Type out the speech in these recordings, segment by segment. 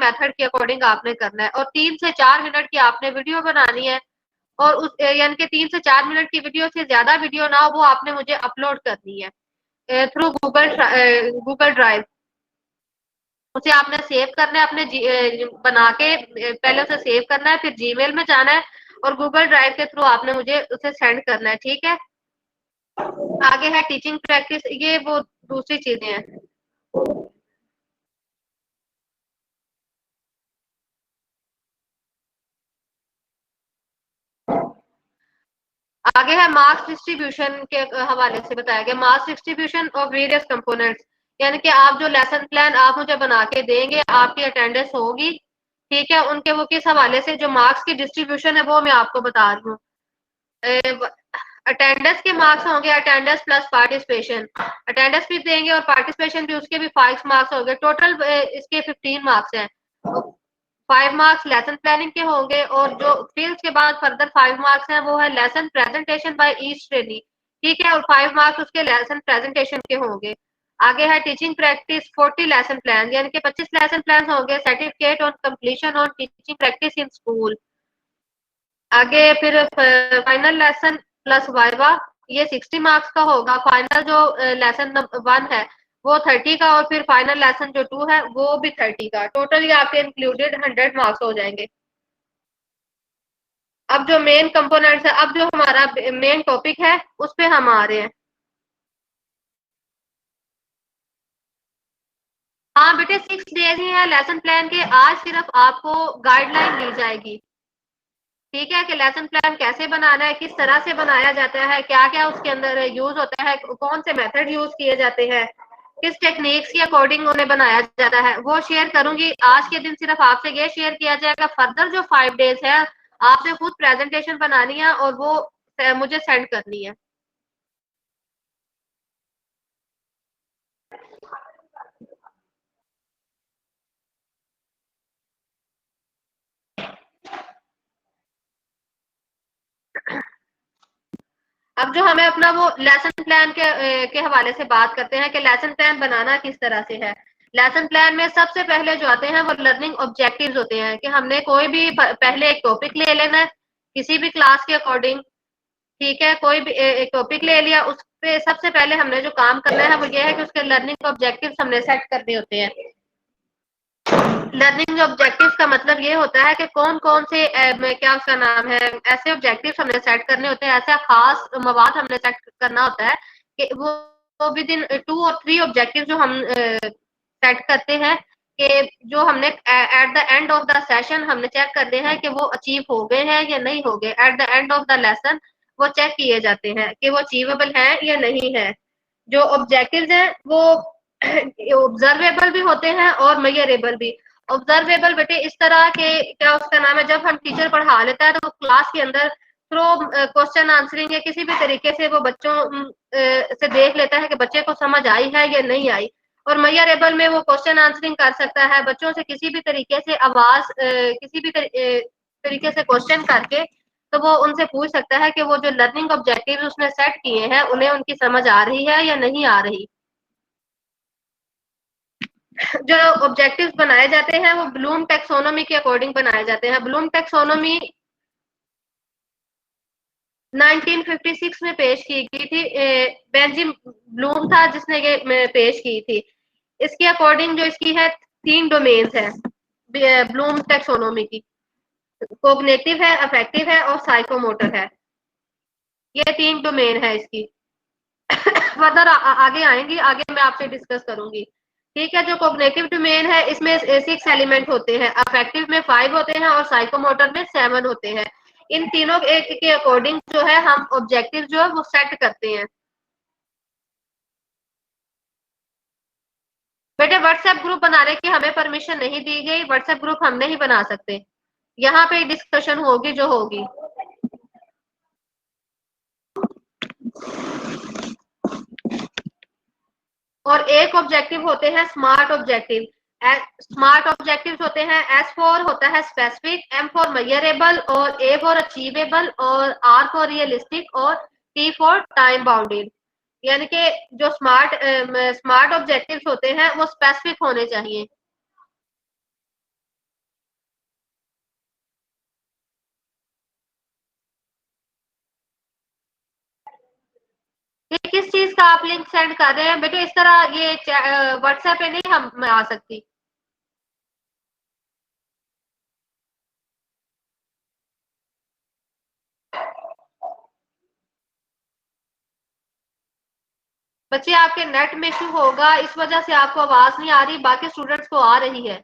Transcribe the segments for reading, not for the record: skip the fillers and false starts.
Method के according आपने करना है। और 3 से 4 मिनट की आपने वीडियो बनानी है, और उस यानी कि 3 से 4 मिनट की वीडियो से ज्यादा वीडियो ना हो, वो आपने मुझे अपलोड करनी है थ्रू गूगल ड्राइव। उसे आपने सेव करना है अपने बना के, पहले उसे सेव करना है, फिर जीमेल में जाना है और गूगल ड्राइव के थ्रू आपने मुझे उसे सेंड करना है, ठीक है। आगे है टीचिंग प्रैक्टिस, ये वो दूसरी चीजें हैं। आगे है मार्क्स डिस्ट्रीब्यूशन के हवाले से बताया गया, marks distribution of various components, यानी कि आप जो लेसन प्लान आप मुझे बना के देंगे, आपकी अटेंडेंस होगी, ठीक है, उनके वो किस हवाले से जो मार्क्स की डिस्ट्रीब्यूशन है वो मैं आपको बता रही हूँ। अटेंडेंस के मार्क्स होंगे अटेंडेंस प्लस पार्टिसिपेशन, अटेंडेंस भी देंगे और पार्टिसिपेशन भी, उसके भी 5 मार्क्स होंगे, टोटल इसके 15 मार्क्स हैं। 5 मार्क्स लेसन प्लानिंग के होंगे, और जो फिर उसके बाद फर्दर 5 मार्क्स हैं वो है lesson presentation by each trainee, ठीक है, और 5 मार्क्स उसके लेसन प्रेजेंटेशन के होंगे। आगे है टीचिंग प्रैक्टिस 40 लेसन प्लान, यानी कि 25 लेसन प्लान होंगे, certificate on completion on teaching practice in school. आगे फिर फाइनल लेसन प्लस वाइवा, ये 60 मार्क्स का होगा। फाइनल जो लेसन 1 है वो 30 का, और फिर फाइनल लेसन जो 2 है वो भी 30 का, टोटल ये आपके इंक्लूडेड 100 मार्क्स हो जाएंगे। अब जो मेन कंपोनेंट्स है, अब जो हमारा मेन टॉपिक है उस पे हम आ रहे हैं। हाँ बेटे 6 डेज ही है लेसन प्लान के, आज सिर्फ आपको गाइडलाइन दी जाएगी, ठीक है, कि लेसन प्लान कैसे बनाना है, किस तरह से बनाया जाता है, क्या क्या उसके अंदर यूज होता है, कौन से मेथड यूज किए जाते हैं, किस टेक्निक्स के अकॉर्डिंग उन्हें बनाया जाता है, वो शेयर करूंगी। आज के दिन सिर्फ आपसे ये शेयर किया जाएगा, फर्दर जो 5 डेज है आपने खुद प्रेजेंटेशन बनानी है और वो मुझे सेंड करनी है। अब जो हमें अपना वो लेसन प्लान के हवाले से बात करते हैं कि लेसन प्लान बनाना किस तरह से है। लेसन प्लान में सबसे पहले जो आते हैं वो लर्निंग ऑब्जेक्टिव्स होते हैं, कि हमने कोई भी पहले एक टॉपिक ले लेना है किसी भी क्लास के अकॉर्डिंग, ठीक है, कोई भी एक टॉपिक ले लिया, उस पे सबसे पहले हमने जो काम करना है वो ये है कि उसके लर्निंग ऑब्जेक्टिव्स हमने सेट करने होते हैं। लर्निंग ऑब्जेक्टिव्स का मतलब ये होता है कि कौन कौन से क्या उसका नाम है, ऐसे ऑब्जेक्टिव्स हमने सेट करने होते हैं, ऐसा खास मवाद हमने सेट करना होता है कि वो विद इन 2 और 3 ऑब्जेक्टिव जो हम सेट करते हैं, कि जो हमने eight the end of the session हमने चेक करने हैं कि वो अचीव हो गए हैं या नहीं हो गए, eight the end of the lesson वो चेक किए जाते हैं कि वो अचीवेबल है या नहीं है। जो ऑब्जेक्टिव्स हैं वो ऑब्जर्वेबल भी होते हैं और मेजरेबल भी। ऑब्जर्वेबल बेटे इस तरह के, क्या उसका नाम है, जब हम टीचर पढ़ा लेता है तो वो क्लास के अंदर थ्रो क्वेश्चन आंसरिंग या किसी भी तरीके से वो बच्चों से देख लेता है कि बच्चे को समझ आई है या नहीं आई। और मेजरेबल में वो क्वेश्चन आंसरिंग कर सकता है बच्चों से, किसी भी तरीके से आवाज किसी भी तरीके से क्वेश्चन करके, तो वो उनसे पूछ सकता है कि वो जो लर्निंग ऑब्जेक्टिव उसने सेट किए हैं उन्हें उनकी समझ आ रही है या नहीं आ रही। जो ऑब्जेक्टिव्स बनाए जाते हैं वो ब्लूम टेक्सोनोमी के अकॉर्डिंग बनाए जाते हैं। ब्लूम टेक्सोनोमी 1956 में पेश की गई थी, बेंजिम ब्लूम था जिसने ये पेश की थी। इसके अकॉर्डिंग जो इसकी है 3 डोमेन्स है ब्लूम टेक्सोनोमी की, कोग्निटिव है, अफेक्टिव है और साइकोमोटर है, ये 3 डोमेन है इसकी। फर्दर आगे आएंगी, आगे मैं आपसे डिस्कस करूंगी, ठीक है। जो कोग्निटिव डोमेन है इसमें 6 एलिमेंट होते हैं, अफेक्टिव में 5 होते हैं और साइकोमोटर में 7 होते हैं। इन तीनों एक के अकॉर्डिंग जो है हम ऑब्जेक्टिव जो है वो सेट करते हैं। बेटे व्हाट्सएप ग्रुप बनाने की हमें परमिशन नहीं दी गई, व्हाट्सएप ग्रुप हम नहीं बना सकते, यहाँ पे डिस्कशन होगी जो होगी। और एक ऑब्जेक्टिव होते हैं स्मार्ट ऑब्जेक्टिव। स्मार्ट ऑब्जेक्टिव्स होते हैं, S4 होता है स्पेसिफिक, M फॉर मेजरेबल और A फॉर अचीवेबल और R फॉर रियलिस्टिक और T फॉर टाइम बाउंडेड। यानी कि जो स्मार्ट ऑब्जेक्टिव्स होते हैं वो स्पेसिफिक होने चाहिए। किस चीज का आप लिंक सेंड कर रहे हैं बेटे? इस तरह ये व्हाट्सएप पे नहीं हम मैं आ सकती। बच्चे आपके नेट में इशू होगा, इस वजह से आपको आवाज नहीं आ रही, बाकी स्टूडेंट्स को आ रही है।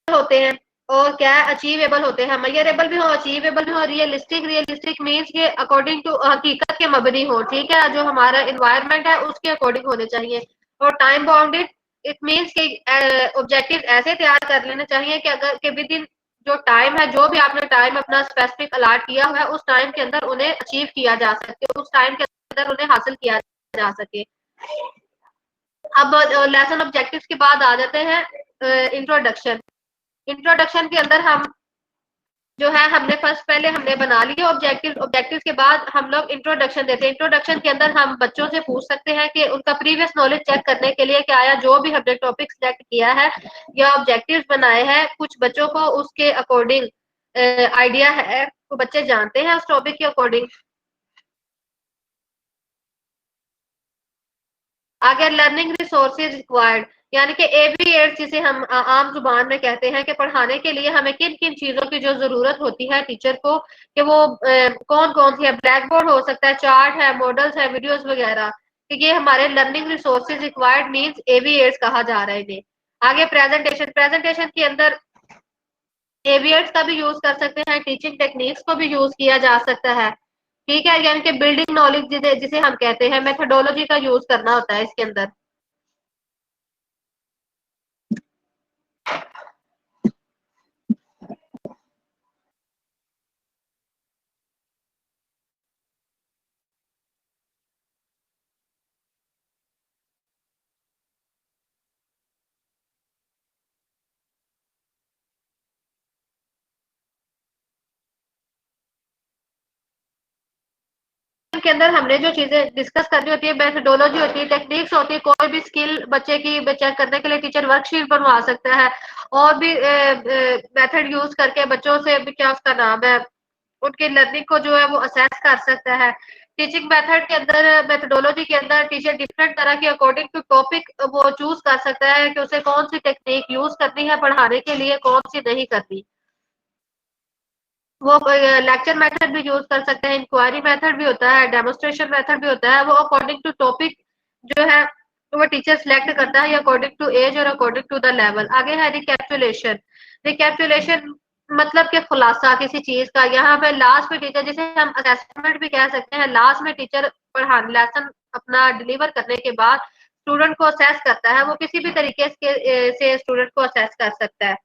होते हैं और क्या अचीवेबल होते हैं, मेजरेबल भी हो, अचीवेबल भी हो, रियलिस्टिक। रियलिस्टिक मीन्स के अकॉर्डिंग टू हकीकत के मबनी हो, ठीक है, जो हमारा इन्वायरमेंट है उसके अकॉर्डिंग होने चाहिए। और टाइम बाउंडेड, इट मीन्स के ऑब्जेक्टिव ऐसे तैयार कर लेने चाहिए कि अगर के विद इन जो टाइम है, जो भी आपने टाइम अपना स्पेसिफिक अलाट किया हुआ है, उस टाइम के अंदर उन्हें अचीव किया जा सके, उस टाइम के अंदर उन्हें हासिल किया जा सके। अब लेसन ऑब्जेक्टिव्स के बाद आ जाते हैं इंट्रोडक्शन। इंट्रोडक्शन के अंदर हम जो है हमने फर्स्ट पहले हमने बना लिया ऑब्जेक्टिव। ऑब्जेक्टिव के बाद हम लोग इंट्रोडक्शन देते हैं। इंट्रोडक्शन के अंदर हम बच्चों से पूछ सकते हैं कि उनका प्रीवियस नॉलेज चेक करने के लिए क्या आया, जो भी हमने टॉपिक सिलेक्ट किया है या ऑब्जेक्टिव्स बनाए हैं, कुछ बच्चों को उसके अकॉर्डिंग आइडिया है, तो बच्चे जानते हैं उस टॉपिक के अकॉर्डिंग। अगर लर्निंग रिसोर्सेज रिक्वायर्ड, यानी कि एबीएड जिसे हम आम जुबान में कहते हैं कि पढ़ाने के लिए हमें किन किन चीजों की जो जरूरत होती है टीचर को, कि वो कौन कौन सी है। ब्लैक बोर्ड हो सकता है, चार्ट है, मॉडल्स है, वीडियोस वगैरह। तो ये हमारे लर्निंग रिसोर्सेज रिक्वायर्ड मींस एबीएड्स कहा जा रहा है इन्हें। आगे प्रेजेंटेशन। प्रेजेंटेशन के अंदर एबीएड्स का भी यूज कर सकते हैं, टीचिंग टेक्निक्स को भी यूज किया जा सकता है, ठीक है, यानी कि बिल्डिंग नॉलेज जिसे जिसे हम कहते हैं, मेथोडोलॉजी का यूज करना होता है इसके अंदर। के अंदर हमने जो चीजें डिस्कस करनी होती है, मेथोडोलॉजी होती है, टेक्निक्स होती है, कोई भी स्किल बच्चे की चेक करने के लिए टीचर वर्कशीट बनवा सकता है, और भी मेथड यूज करके बच्चों से भी क्या उसका नाम है, उनकी लर्निंग को जो है वो असेस कर सकता है। टीचिंग मेथड के अंदर, मेथोडोलॉजी के अंदर टीचर डिफरेंट तरह की अकॉर्डिंग टू टॉपिक वो चूज कर सकता है कि उसे कौन सी टेक्निक यूज करनी है पढ़ाने के लिए, कौन सी नहीं करनी। वो लेक्चर मेथड भी यूज कर सकते हैं, इंक्वायरी मेथड भी होता है, डेमोन्स्ट्रेशन मेथड भी होता है। वो अकॉर्डिंग टू टॉपिक जो है वो टीचर सिलेक्ट करता है अकॉर्डिंग टू एज और अकॉर्डिंग टू द लेवल। आगे है रिकैप्चुलेशन। रिकैप्चुलेशन मतलब कि खुलासा किसी चीज का। यहाँ पे लास्ट में टीचर, जिसे हम असेसमेंट भी कह सकते हैं, लास्ट में टीचर पढ़ाने लेसन अपना डिलीवर करने के बाद स्टूडेंट को असेस करता है, वो किसी भी तरीके से स्टूडेंट को असेस कर सकता है।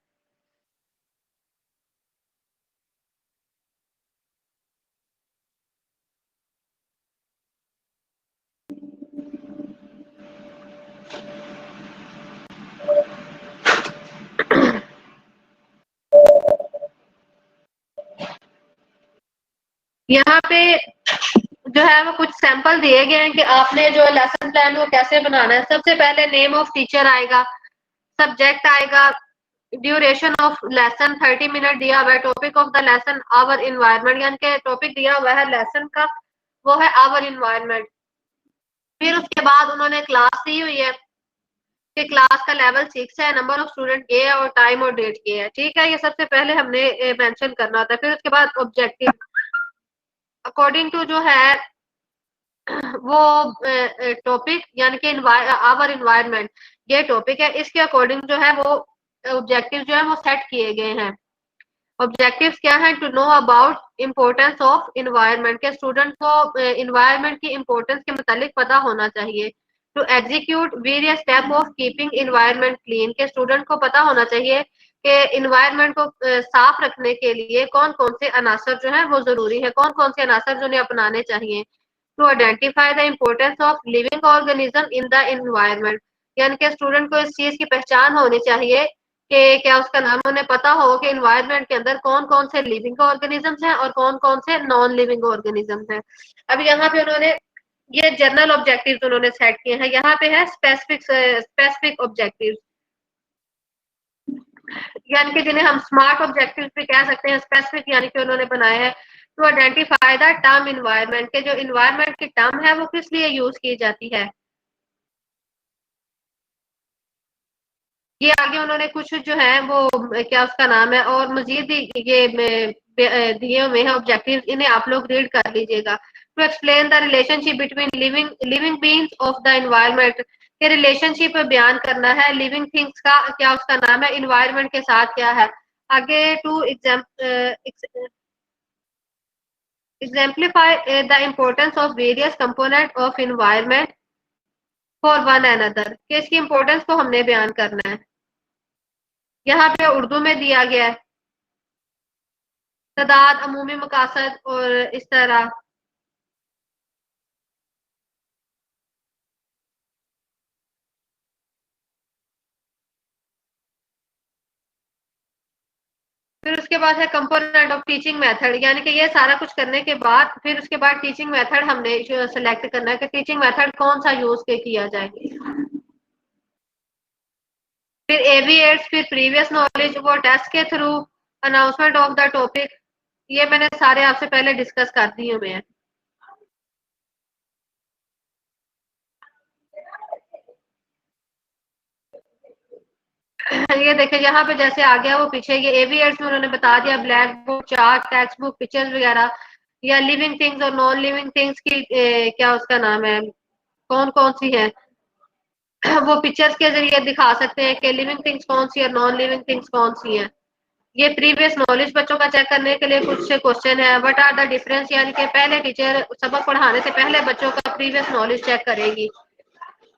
यहाँ पे जो है वो कुछ सैंपल दिए गए हैं कि आपने जो लेसन प्लान वो कैसे बनाना है। सबसे पहले नेम ऑफ टीचर आएगा, सब्जेक्ट आएगा, ड्यूरेशन ऑफ लेसन 30 मिनट दिया हुआ है, topic of the lesson our environment, यानी कि टॉपिक दिया हुआ है लेसन का वो है आवर इन्वायरमेंट। फिर उसके बाद उन्होंने क्लास दी हुई है कि क्लास का लेवल 6 है, नंबर ऑफ स्टूडेंट ये है और टाइम और डेट ये है, ठीक है, ये सबसे पहले हमने मेंशन करना होता है। फिर उसके बाद ऑब्जेक्टिव अकॉर्डिंग टू जो है वो टॉपिक, यानी कि आवर इन्वायरमेंट ये टॉपिक है, इसके अकॉर्डिंग जो है वो ऑब्जेक्टिव जो है वो सेट किए गए हैं। ऑब्जेक्टिव्स क्या है? To know about importance of environment, के स्टूडेंट को इन्वायरमेंट की इम्पोर्टेंस के मुतालिक पता होना चाहिए। To execute various step of keeping environment clean, के स्टूडेंट को पता होना चाहिए कि इन्वायरमेंट को साफ रखने के लिए कौन कौन से अनासर जो है वो जरूरी है, कौन कौन से अनासर जो उन्हें अपनाने चाहिए। To identify the importance of living organism in the environment, यानी कि स्टूडेंट को इस चीज की पहचान होनी चाहिए कि क्या उसका नाम, उन्हें पता हो कि इन्वायरमेंट के अंदर कौन कौन से लिविंग ऑर्गेनिजम्स हैं और कौन कौन से नॉन लिविंग ऑर्गेनिजम्स हैं। अब यहाँ पे उन्होंने ये जनरल ऑब्जेक्टिव्स उन्होंने सेट किए हैं। यहाँ पे है स्पेसिफिक ऑब्जेक्टिव्स। यानी कि जिन्हें हम स्मार्ट ऑब्जेक्टिव्स भी कह सकते हैं, स्पेसिफिक यानी कि उन्होंने बनाए हैं to identify the term environment, के जो इन्वायरमेंट की टर्म है वो किस लिए यूज की जाती है। ये आगे उन्होंने कुछ जो है वो क्या उसका नाम है और मजीद ये दिए हुए हैं ऑब्जेक्टिव्स, इन्हें आप लोग रीड कर लीजिएगा। To explain the relationship between living living beings of the environment, के रिलेशनशिप बयान करना है लिविंग थिंग्स का, क्या उसका नाम है, इन्वायरमेंट के साथ क्या है। आगे to exemplify the importance of various component of environment for one another, कि इसकी इम्पोर्टेंस को हमने बयान करना है। यहाँ पे उर्दू में दिया गया है तादाद, अमूमी मकासद और इस तरह। फिर उसके बाद है कंपोनेंट ऑफ टीचिंग मेथड, यानी कि ये सारा कुछ करने के बाद फिर उसके बाद टीचिंग मेथड हमने सेलेक्ट करना है कि टीचिंग मेथड कौन सा यूज के किया जाए। फिर एवीएट्स, फिर प्रीवियस नॉलेज, वो टेस्ट के through, announcement of the topic, ये मैंने सारे आपसे पहले डिस्कस कर दिए हुए हैं। ये देखें यहाँ पे जैसे आ गया वो पीछे, ये एवीएट्स में उन्होंने बता दिया black book, chart, text book, pictures वगैरह, या लिविंग थिंग्स और नॉन लिविंग थिंग्स की क्या उसका नाम है, कौन कौन सी है। वो पिक्चर्स के जरिए दिखा सकते हैं कि लिविंग थिंग्स कौन सी है, नॉन लिविंग थिंग्स कौन सी है। ये प्रीवियस नॉलेज बच्चों का चेक करने के लिए कुछ क्वेश्चन है। व्हाट आर द डिफरेंस, यानी कि पहले टीचर सबक पढ़ाने से पहले बच्चों का प्रीवियस नॉलेज चेक करेगी।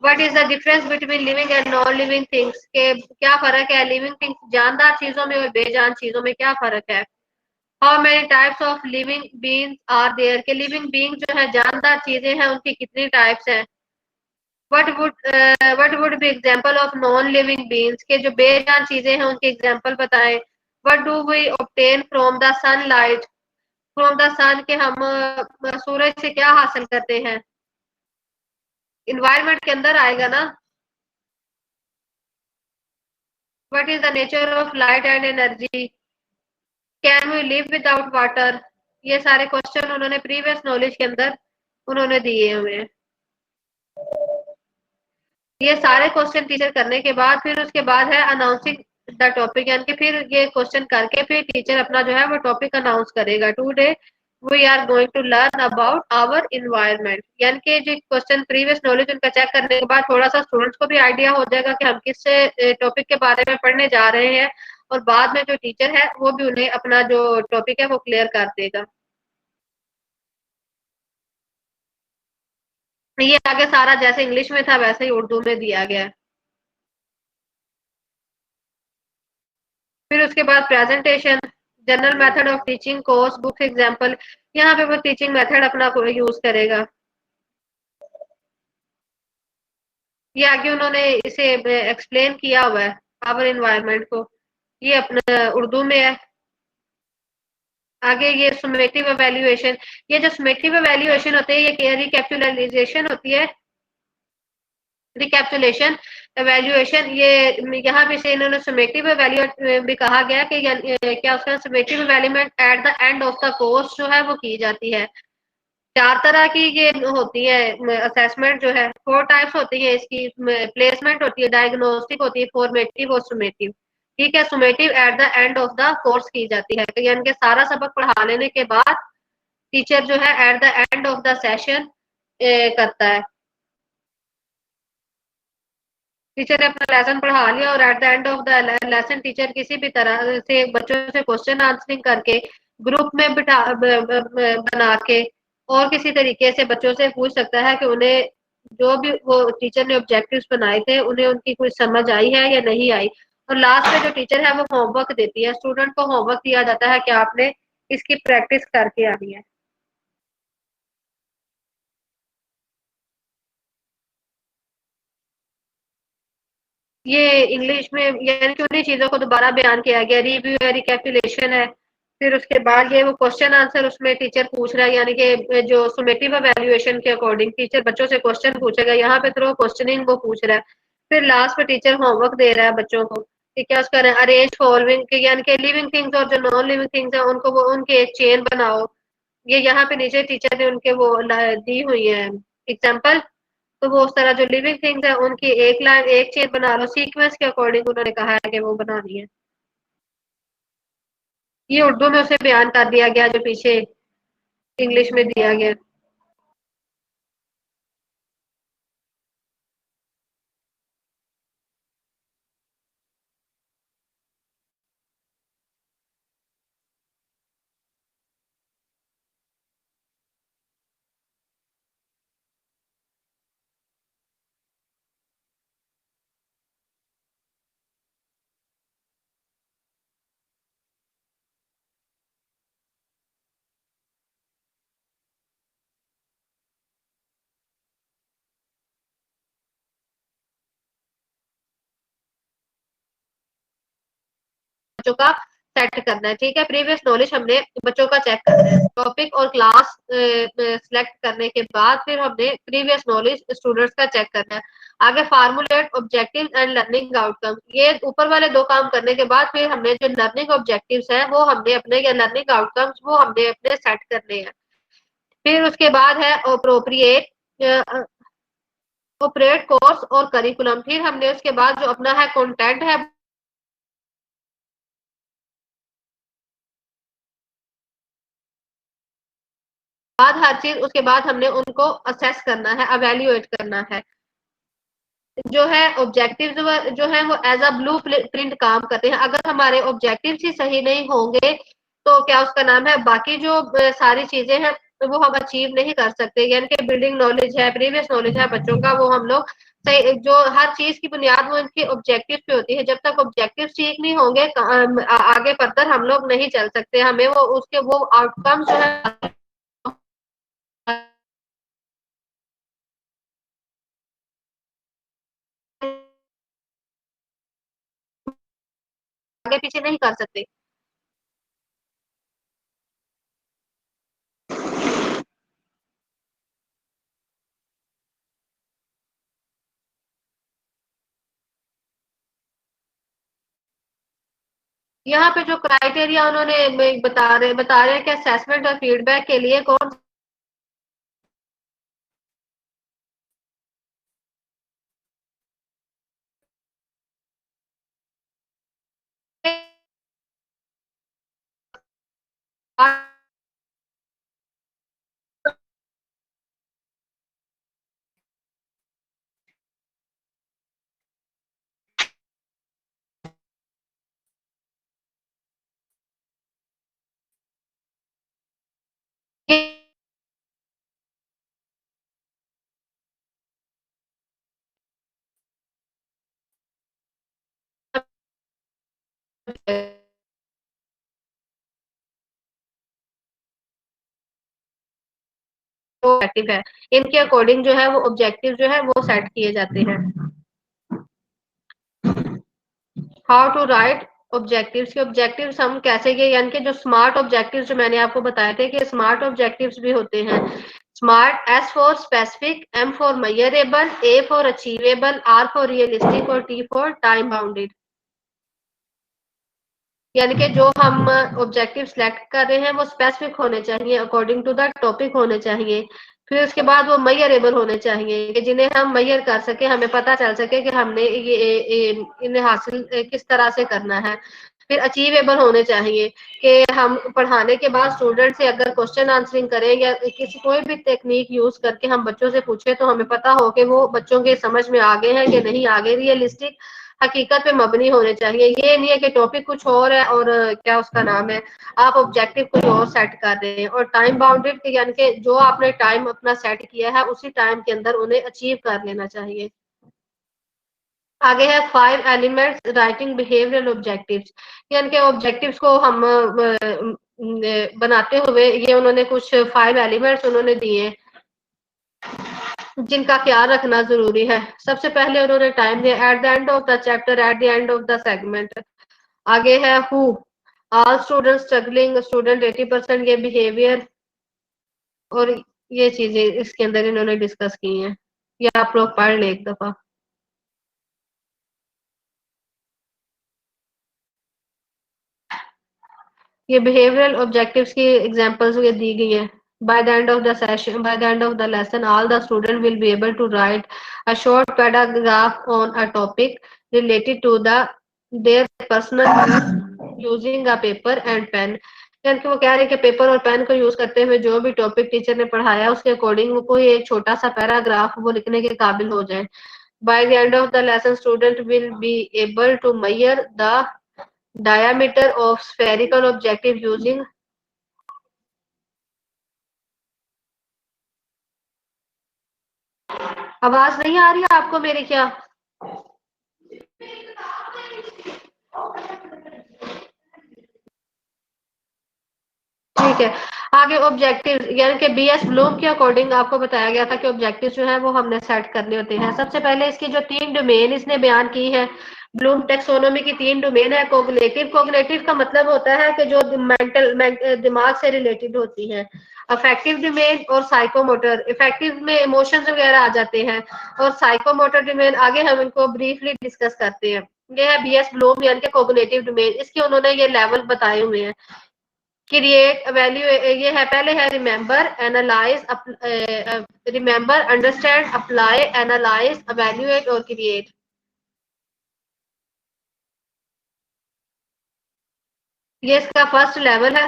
What is the difference between living and non living things, के क्या फर्क है लिविंग थिंग्स जानदार चीजों में और बेजान चीजों में क्या फर्क है। How many types of living beings are there, के लिविंग बीइंग जो है जानदार चीजें हैं उनकी कितनी टाइप्स हैं। What would be example of non living beings, के जो बेजान चीजें हैं उनके एग्जांपल बताएं। What do we obtain from the sunlight, from the sun, के हम सूरज से क्या हासिल करते हैं। इन्वायरमेंट के अंदर आएगा ना। What is the nature of light and energy, can we live without water. ये सारे क्वेश्चन उन्होंने प्रीवियस नॉलेज के अंदर उन्होंने दिए हुए हैं। ये सारे क्वेश्चन टीचर करने के बाद फिर उसके बाद है अनाउंसिंग द टॉपिक, यानी कि फिर ये क्वेश्चन करके फिर टीचर अपना जो है वो टॉपिक अनाउंस करेगा। Today we are going to learn about our environment, यानी कि जो क्वेश्चन प्रीवियस नॉलेज उनका चेक करने के बाद थोड़ा सा स्टूडेंट्स को भी आइडिया हो जाएगा कि हम किस टॉपिक के बारे में पढ़ने जा रहे हैं, और बाद में जो टीचर है वो भी उन्हें अपना जो टॉपिक है वो क्लियर कर देगा। ये आगे सारा जैसे इंग्लिश में था वैसे ही उर्दू में दिया गया है। फिर उसके बाद presentation, general method of teaching, course book example, यहाँ पे वो टीचिंग मेथड अपना यूज करेगा। ये आगे उन्होंने इसे एक्सप्लेन किया हुआ है आवर एनवायरनमेंट को, ये अपना उर्दू में है। आगे ये सुमेटिव एवेल्युएशन, ये जो सुमेटिव एवेल्युएशन होते हैं ये रिकैपिटुलाइजेशन होती है, रिकैप्सुलेशन एवेल्युएशन, ये यहाँ पे से इन्होंने सुमेटिव एवेल्यूएट भी कहा गया कि क्या उसका सुमेटिव एवेल्यूमेंट at the end of the course जो है वो की जाती है। चार तरह की ये होती है असेसमेंट जो है, फोर टाइप्स होती है इसकी। प्लेसमेंट होती है, डायग्नोस्टिक होती है, फॉर्मेटिव और सुमेटिव। ठीक है, summative at the end of the course की जाती है, तो यानी कि सारा सबक पढ़ा लेने के बाद टीचर जो है eight the end of the session करता है। टीचर ने अपना लेसन पढ़ा लिया और eight the end of the lesson teacher किसी भी तरह से बच्चों से क्वेश्चन आंसरिंग करके ग्रुप में बना के और किसी तरीके से बच्चों से पूछ सकता है कि उन्हें जो भी वो टीचर ने ऑब्जेक्टिव्स बनाए थे उन्हें उनकी कुछ समझ आई है या नहीं आई। और लास्ट में जो टीचर है वो होमवर्क देती है, स्टूडेंट को होमवर्क दिया जाता है कि आपने इसकी प्रैक्टिस करके आनी है। ये इंग्लिश में यानी कि उन्हीं चीजों को दोबारा बयान किया गया, रिव्यू है, रिकैपिटुलेशन है। फिर उसके बाद ये वो क्वेश्चन आंसर उसमें टीचर पूछ रहा है, यानी कि जो सुमेटिव एवेल्युएशन के अकॉर्डिंग टीचर बच्चों से क्वेश्चन पूछेगा, यहाँ पे थ्रू क्वेश्चनिंग वो पूछ रहा है। फिर लास्ट में टीचर होमवर्क दे रहा है बच्चों को, कि क्या उसका अरेंज फॉलोइंग के, यानी कि लिविंग थिंग्स और जो नॉन लिविंग थिंग्स है उनको वो उनके एक चेन बनाओ। ये यहाँ पे नीचे टीचर ने उनके वो दी हुई है एग्जाम्पल। तो वो उस तरह जो लिविंग थिंग्स है उनकी एक लाइन एक चेन बना लो, सीक्वेंस के अकॉर्डिंग उन्होंने कहा है कि वो बनानी है। ये उर्दू में उसे बयान कर दिया गया जो पीछे इंग्लिश में दिया गया। बच्चों का सेट करना है, ठीक है। प्रीवियस नॉलेज हमने बच्चों का चेक करना है, टॉपिक और क्लास सिलेक्ट करने के बाद फिर हमने प्रीवियस नॉलेज स्टूडेंट्स का चेक करना है। आगे formulate objective and learning outcome, ये ऊपर वाले दो काम करने के बाद फिर हमने जो लर्निंग ऑब्जेक्टिव्स है वो हमने अपने, या लर्निंग आउटकम्स वो हमने अपने सेट करने हैं। फिर उसके बाद है अप्रोप्रिएट ऑपरेट कोर्स और करिकुलम, फिर हमने उसके बाद जो अपना है कंटेंट है बाद हर चीज, उसके बाद हमने उनको असेस करना है, अवेल्युएट करना है। जो है ऑब्जेक्टिव जो है वो एज अ ब्लू प्रिंट काम करते हैं। अगर हमारे ऑब्जेक्टिव ही सही नहीं होंगे तो क्या उसका नाम है, बाकी जो सारी चीजें हैं तो वो हम अचीव नहीं कर सकते। यानी कि बिल्डिंग नॉलेज है, प्रीवियस नॉलेज है बच्चों का, वो हम लोग सही, जो हर चीज की बुनियाद वो इनकी ऑब्जेक्टिव पे होती है। जब तक ऑब्जेक्टिव ठीक नहीं होंगे आगे फर्दर हम लोग नहीं चल सकते। हमें वो उसके वो आउटकम जो है आगे पीछे नहीं कर सकते। यहाँ पे जो क्राइटेरिया उन्होंने बता रहे हैं कि असेसमेंट और फीडबैक के लिए कौन से ऑब्जेक्टिव है, इनके अकॉर्डिंग जो है वो ऑब्जेक्टिव जो है वो सेट किए जाते हैं। हाउ टू राइट ऑब्जेक्टिव्स के ऑब्जेक्टिव्स हम कैसे ये, यानी कि जो स्मार्ट ऑब्जेक्टिव्स जो मैंने आपको बताए थे कि स्मार्ट ऑब्जेक्टिव्स भी होते हैं। SMART, S for specific, M for measurable, A for achievable, R for realistic और टी फॉर टाइम बाउंडेड। यानी कि जो हम ऑब्जेक्टिव सिलेक्ट कर रहे हैं वो स्पेसिफिक होने चाहिए, अकॉर्डिंग टू द टॉपिक होने चाहिए। फिर उसके बाद वो मेजरेबल होने चाहिए कि जिन्हें हम मेजर कर सके, हमें पता चल सके कि हमने इन्हें हासिल किस तरह से करना है। फिर अचीवेबल होने चाहिए कि हम पढ़ाने के बाद स्टूडेंट से अगर क्वेश्चन आंसरिंग करें या किसी कोई भी टेक्निक यूज करके हम बच्चों से पूछे तो हमें पता हो कि वो बच्चों के समझ में आगे है कि नहीं आगे। रियलिस्टिक, हकीकत पे मबनी होने चाहिए। ये नहीं है कि टॉपिक कुछ और है और क्या उसका नाम है, आप ऑब्जेक्टिव कुछ और सेट कर रहे हैं। और टाइम बाउंडेड, यानी कि जो आपने टाइम अपना सेट किया है उसी टाइम के अंदर उन्हें अचीव कर लेना चाहिए। आगे है 5 एलिमेंट्स राइटिंग बिहेवियरल ऑब्जेक्टिव्स, यानी कि ऑब्जेक्टिव्स को हम बनाते हुए ये उन्होंने कुछ 5 एलिमेंट्स उन्होंने दिए जिनका ख्याल रखना जरूरी है। सबसे पहले उन्होंने टाइम दिया, eight the end of the chapter, eight the end of the segment. आगे है who, all student struggling, student 80% ये बिहेवियर। और ये चीजें इसके अंदर इन्होंने डिस्कस की हैं, ये आप लोग पढ़ लें एक दफा। ये बिहेवियरल ऑब्जेक्टिव्स की एग्जांपल्स ये दी गई है। By the end of the session, by the end of the lesson, all the student will be able to write a short paragraph on a topic related to the their personal using a paper and pen. यानी कि वो कह रहे हैं कि paper और pen को use करते हुए जो भी टॉपिक टीचर ने पढ़ाया उसके अकॉर्डिंग वो कोई एक छोटा सा पैराग्राफ वो लिखने के काबिल हो जाए। By the end of the lesson student will be able to measure the diameter of spherical objective using। आवाज नहीं आ रही है आपको मेरी क्या? ठीक है। आगे ऑब्जेक्टिव यानी कि बीएस ब्लूम के अकॉर्डिंग आपको बताया गया था कि ऑब्जेक्टिव जो है वो हमने सेट करने होते हैं। सबसे पहले इसकी जो 3 डोमेन इसने बयान की है, ब्लूम टेक्सोनोमी की 3 डोमेन है। कोग्निटिव, कोग्निटिव का मतलब होता है कि जो मेंटल दिमाग से रिलेटेड होती है। अफेक्टिव डोमेन और साइकोमोटर, इफेक्टिव में इमोशंस वगैरह आ जाते हैं, और साइकोमोटर डोमेन आगे हम इनको ब्रीफली डिस्कस करते हैं। ये है बीएस ब्लूम यानी कि कोग्निटिव डोमेन, इसके उन्होंने ये लेवल बताए हुए हैं। क्रिएट वैल्यू ये है, पहले है remember, analyse, remember, understand, apply, analyse, evaluate और क्रिएट। ये इसका फर्स्ट लेवल है।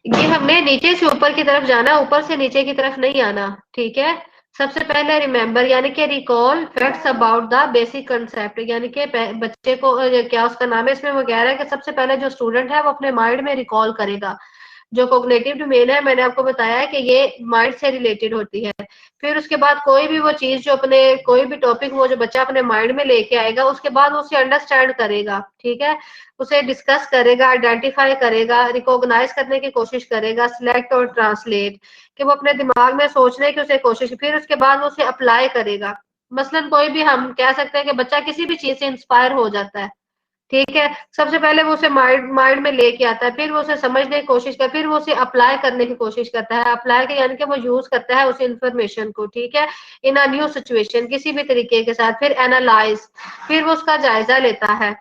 ये हमने नीचे से ऊपर की तरफ जाना, ऊपर से नीचे की तरफ नहीं आना। ठीक है। सबसे पहले रिमेंबर यानी कि recall facts about the basic concept, यानी कि बच्चे को क्या उसका नाम है, इसमें वो कह रहा है कि सबसे पहले जो स्टूडेंट है वो अपने माइंड में रिकॉल करेगा। जो कोग्निटिव डोमेन है मैंने आपको बताया है कि ये माइंड से रिलेटेड होती है। फिर उसके बाद कोई भी वो चीज जो अपने कोई भी टॉपिक वो जो बच्चा अपने माइंड में लेके आएगा उसके बाद वो उसे अंडरस्टैंड करेगा। ठीक है। उसे डिस्कस करेगा, आइडेंटिफाई करेगा, रिकॉग्नाइज करने की कोशिश करेगा, सिलेक्ट और ट्रांसलेट, कि वो अपने दिमाग में सोचने की उसे कोशिश, फिर उसके बाद वो उसे अप्लाई करेगा। मसलन कोई भी हम कह सकते हैं कि बच्चा किसी भी चीज से इंस्पायर हो जाता है। ठीक है। सबसे पहले वो उसे माइंड माइंड में लेके आता है, फिर वो उसे समझने की कोशिश कर, फिर वो उसे अप्लाई करने की कोशिश करता है। अप्लाई के यानी कि वो यूज करता है उस इंफॉर्मेशन को। ठीक है। इन अ न्यू सिचुएशन किसी भी तरीके के साथ। फिर एनालाइज, फिर वो उसका जायजा लेता है।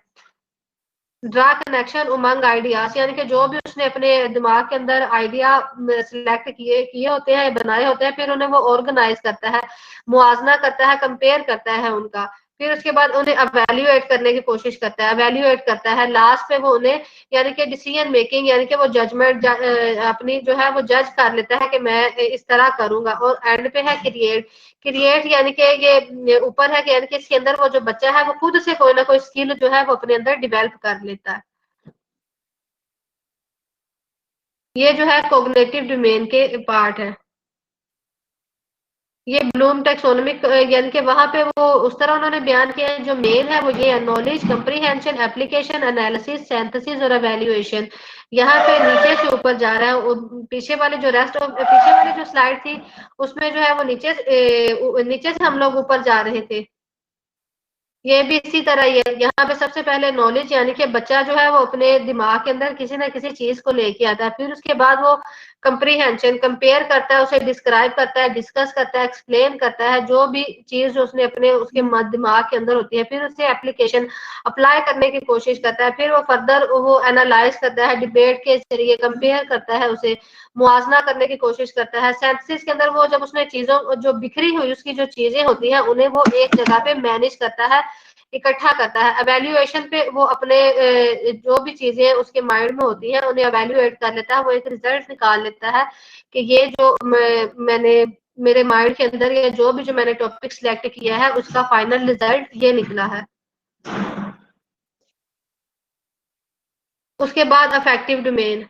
ड्रा कनेक्शन उमंग आइडियाज, यानी कि जो भी उसने अपने दिमाग के अंदर आइडिया सिलेक्ट किए किए होते हैं, बनाए होते हैं, फिर उन्हें वो ऑर्गेनाइज करता है, मुआजना करता है, कंपेयर करता है उनका। फिर उसके बाद उन्हें अवेल्युएट करने की कोशिश करता है, अवेल्युएट करता है। लास्ट पे वो उन्हें यानी कि डिसीजन मेकिंग यानी कि वो जजमेंट अपनी जो है वो जज कर लेता है कि मैं इस तरह करूंगा। और एंड पे है क्रिएट। क्रिएट यानी कि ये ऊपर है कि यानी कि इसके अंदर वो जो बच्चा है वो खुद से कोई ना कोई स्किल जो है वो अपने अंदर डेवलप कर लेता है। ये जो है कॉग्निटिव डोमेन के पार्ट है। ये ब्लूम टेक्सोनोमिक यानी कि वहां पे वो उस तरह उन्होंने बयान किया है। जो मेन है वो ये है, knowledge, comprehension, application, analysis, synthesis और एवेल्युएशन। यहाँ पे नीचे से ऊपर जा रहा है। पीछे वाले जो रेस्ट ऑफ पीछे वाली जो स्लाइड थी उसमें जो है वो नीचे से हम लोग ऊपर जा रहे थे। ये भी इसी तरह ही है। यहाँ पे सबसे पहले नॉलेज यानी कि बच्चा जो है वो अपने दिमाग के अंदर किसी ना किसी चीज को लेके आता है। फिर उसके बाद वो कंप्रीहेंशन, कंपेयर करता है, उसे डिस्क्राइब करता है, डिस्कस करता है, एक्सप्लेन करता है जो भी चीज जो उसने अपने उसके दिमाग के अंदर होती है। फिर उसे एप्लीकेशन अप्लाई करने की कोशिश करता है। फिर वो फर्दर वो एनालाइज करता है, डिबेट के जरिए कंपेयर करता है, उसे मुआवजा करने की कोशिश करता है। सिंथेसिस के अंदर वो जब उसने चीजों जो बिखरी हुई उसकी जो चीजें होती हैं उन्हें वो एक जगह पे मैनेज करता है, इकट्ठा करता है। एवेल्युएशन पे वो अपने जो भी चीजें उसके माइंड में होती हैं उन्हें एवेल्युएट कर लेता है, वो एक रिजल्ट निकाल लेता है कि ये जो मैंने मेरे माइंड के अंदर या जो भी जो मैंने टॉपिक सिलेक्ट किया है उसका फाइनल रिजल्ट ये निकला है। उसके बाद अफेक्टिव डोमेन।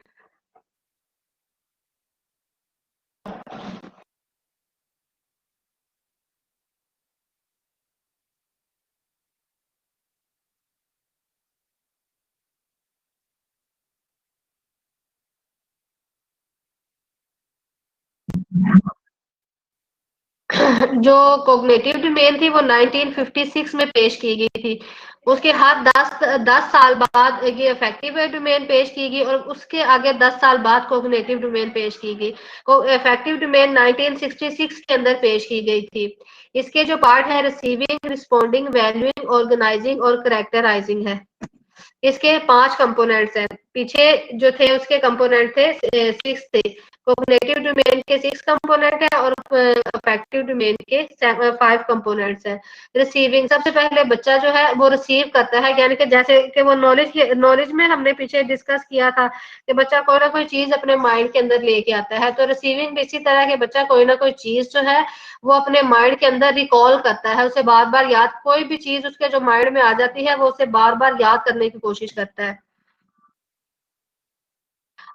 जो कॉग्निटिव डोमेन थी वो 1956 में पेश की गई थी। उसके हर 10 साल बाद ये अफेक्टिव डोमेन पेश की गई और उसके आगे 10 साल बाद कॉग्निटिव डोमेन पेश की गई। अफेक्टिव डोमेन 1966 के अंदर पेश की गई थी। इसके जो पार्ट है रिसीविंग, रिस्पॉन्डिंग, वैल्यूइंग, ऑर्गेनाइजिंग और करेक्टराइजिंग है। इसके 5 कंपोनेंट्स हैं। पीछे जो थे उसके कंपोनेंट थे 6 थे। कॉग्निटिव डोमेन के 6 कंपोनेंट है और अफेक्टिव डोमेन के 5 कंपोनेंट्स है। रिसीविंग, सबसे पहले बच्चा जो है वो रिसीव करता है, यानी कि जैसे कि वो नॉलेज में हमने पीछे डिस्कस किया था कि बच्चा कोई ना कोई चीज अपने माइंड के अंदर लेके आता है, तो रिसीविंग भी इसी तरह के बच्चा कोई ना कोई चीज जो है वो अपने माइंड के अंदर रिकॉल करता है, उसे बार बार याद, कोई भी चीज उसके जो माइंड में आ जाती है वो उसे बार बार याद करने की कोशिश करता है।